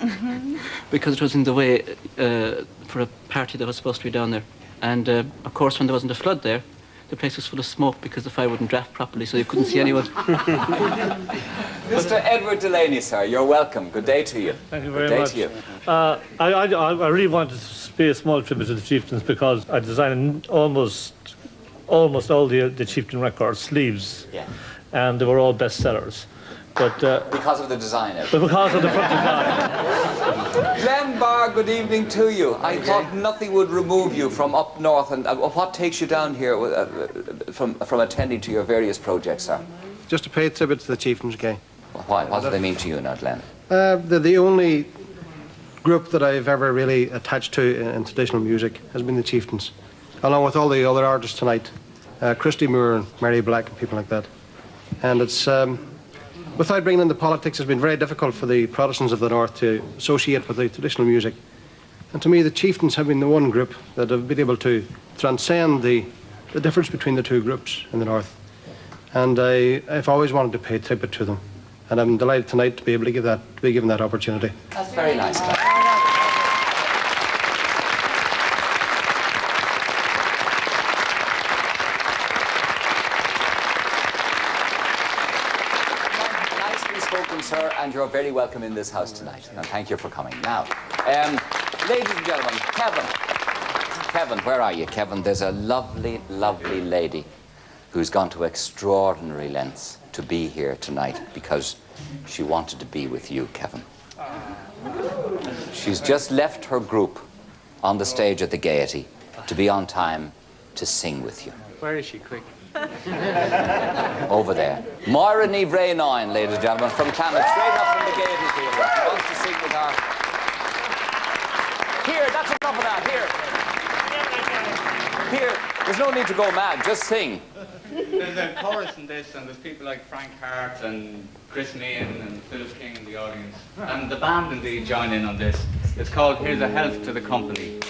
Because it was in the way for a party that was supposed to be down there. And of course, when there wasn't a flood there, the place was full of smoke because the fire wouldn't draft properly, so you couldn't see anyone. Mr. Edward Delaney, sir, you're welcome. Good day to you. Thank you very much. Good day to you. I really wanted to pay a small tribute to the Chieftains because I designed almost all the Chieftain record sleeves, and they were all bestsellers. But because of the design. But because of the front design. Glenn Barr, good evening to you. I thought nothing would remove you from up north, and what takes you down here from attending to your various projects, sir? Just to pay tribute to the Chieftains again. Why? What do they mean to you now, Glenn? They're the only group that I've ever really attached to in traditional music has been the Chieftains, along with all the other artists tonight, Christy Moore and Mary Black and people like that. And it's, without bringing in the politics, it's been very difficult for the Protestants of the North to associate with the traditional music. And to me, the Chieftains have been the one group that have been able to transcend the difference between the two groups in the North. And I've always wanted to pay tribute to them. And I'm delighted tonight to be able to be given that opportunity. That's very nice, Glenn. Nicely spoken, sir, and you're very welcome in this house tonight. And thank you for coming. Now, ladies and gentlemen, Kevin. Kevin, where are you, Kevin? There's a lovely, lovely lady who's gone to extraordinary lengths to be here tonight because she wanted to be with you, Kevin. She's just left her group on the stage at the Gaiety to be on time to sing with you. Where is she? Quick. Over there. Moira Ní Bhréanáin, ladies and gentlemen, from Clonard, straight up from the Gaiety Theatre. She wants to sing with her. Here, that's enough of that. Here, there's no need to go mad, just sing. There's a chorus in this, and there's people like Frank Hart and Chris Meehan and Philip King in the audience. And the band indeed join in on this. It's called Here's a Health to the Company.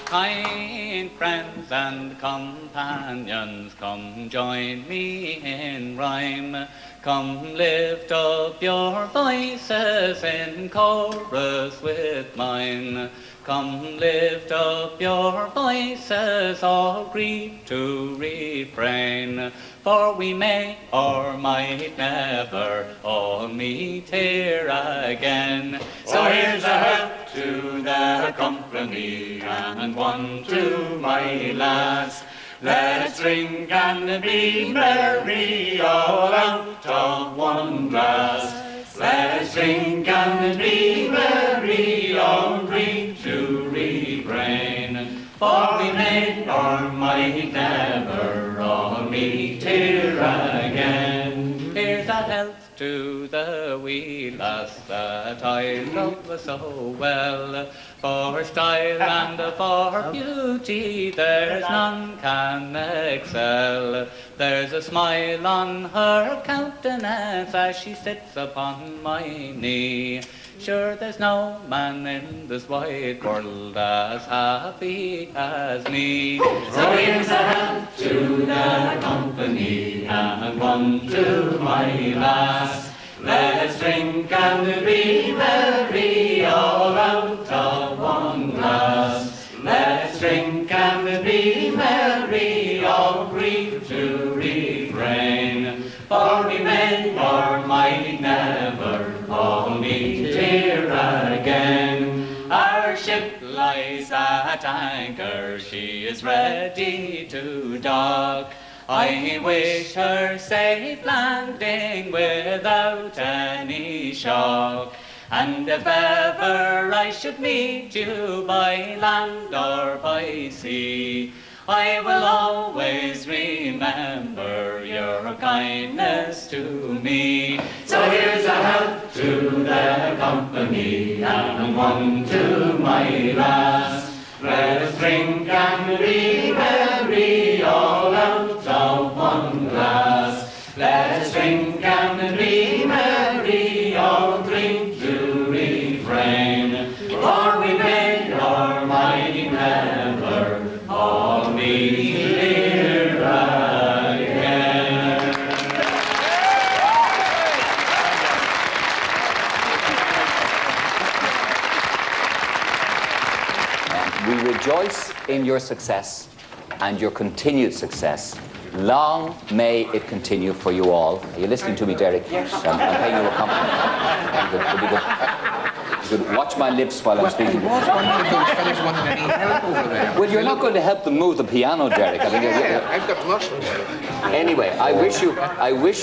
Kind friends and companions, come join me in rhyme. Come lift up your voices in chorus with mine. Come lift up your voices, all agree to refrain. For we may or might never all meet here again. So here's a health to the company and one to my lass. Let's drink and be merry all out of one glass. Let's drink and be merry, all agree to refrain. For we may or might never all meet here again. Here's a health to the wee lass that I love so well. For style and for beauty there's none can excel. There's a smile on her countenance as she sits upon my knee. Sure there's no man in this wide world as happy as me. So here's a health to the company and one to my lass. Let's drink and be merry all out of one glass. Let's drink and be merry, all agree to refrain. For we may or might never all meet here again. Our ship lies at anchor, she is ready to dock. I wish her safe landing without any shock. And if ever I should meet you by land or by sea, I will always remember your kindness to me. So here's a health to the company and one to my lass. Let us drink and be merry all out of one glass. Let us drink and be merry, all drink to refrain. For we may or might never all meet here again. We rejoice in your success and your continued success. Long may it continue for you all. Are you listening to me, Derek? Yes. I'm paying you a compliment. It'll be good. could watch my lips while I'm speaking. I was wondering if those fellas wanted any help over there. Well, you're not going to help them move the piano, Derek. I think I've got muscles. Anyway, I wish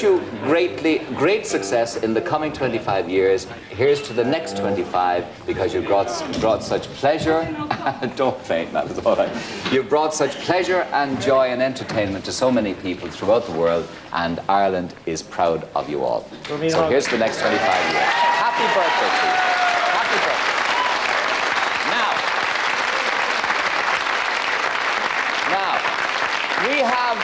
you great success in the coming 25 years. Here's to the next 25, because you've brought such pleasure. Don't faint, that is all right. You've brought such pleasure and joy and entertainment to so many people throughout the world, and Ireland is proud of you all. So here's to the next 25 years. Happy birthday to you. Happy birthday. Now, we have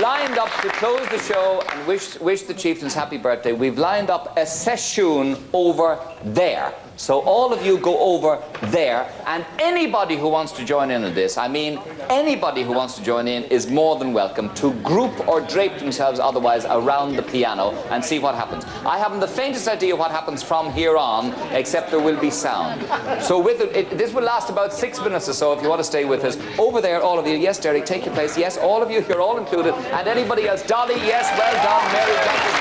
lined up to close the show and wish the Chieftains happy birthday. We've lined up a session over there. So all of you go over there, and anybody who wants to join in on this, I mean anybody who wants to join in is more than welcome to group or drape themselves otherwise around the piano and see what happens. I haven't the faintest idea what happens from here on, except there will be sound. So this will last about 6 minutes or so if you want to stay with us. Over there, all of you. Yes, Derek, take your place. Yes, all of you, you're all included. And anybody else. Dolly, yes, well done. Mary, thank you.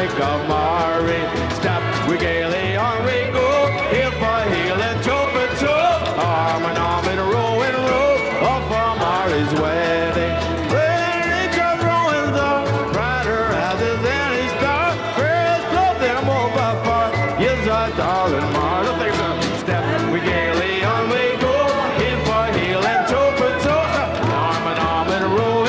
music of Mary. Step we gaily on we go, heel for heel and toe for toe, arm in row in row, off for Mary's wedding. When Rachel's rowing the brighter as is any star, first blow them over for, yes, our darling Mary. Step we gaily on we go, heel for heel and toe for toe, arm in row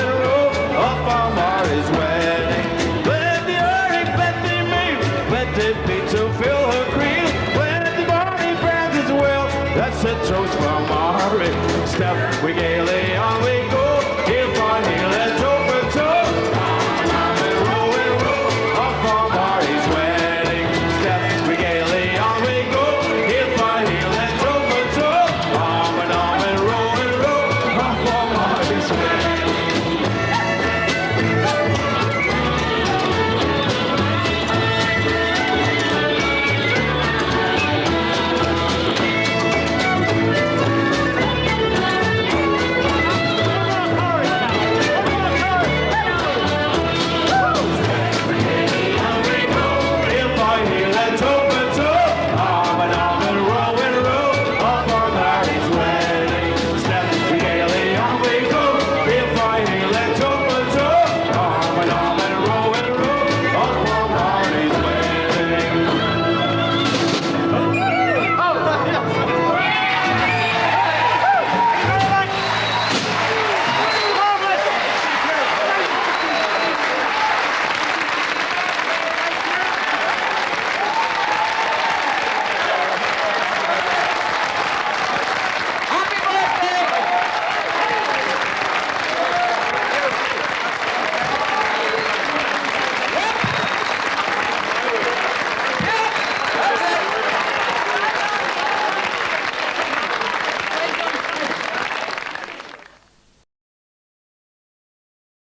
off for Mary's wedding. Let the earring Betty May, Betty Pete to fill her cream. Let the Barney Francis well, that's a toast for Mary. Step we gaily on we go.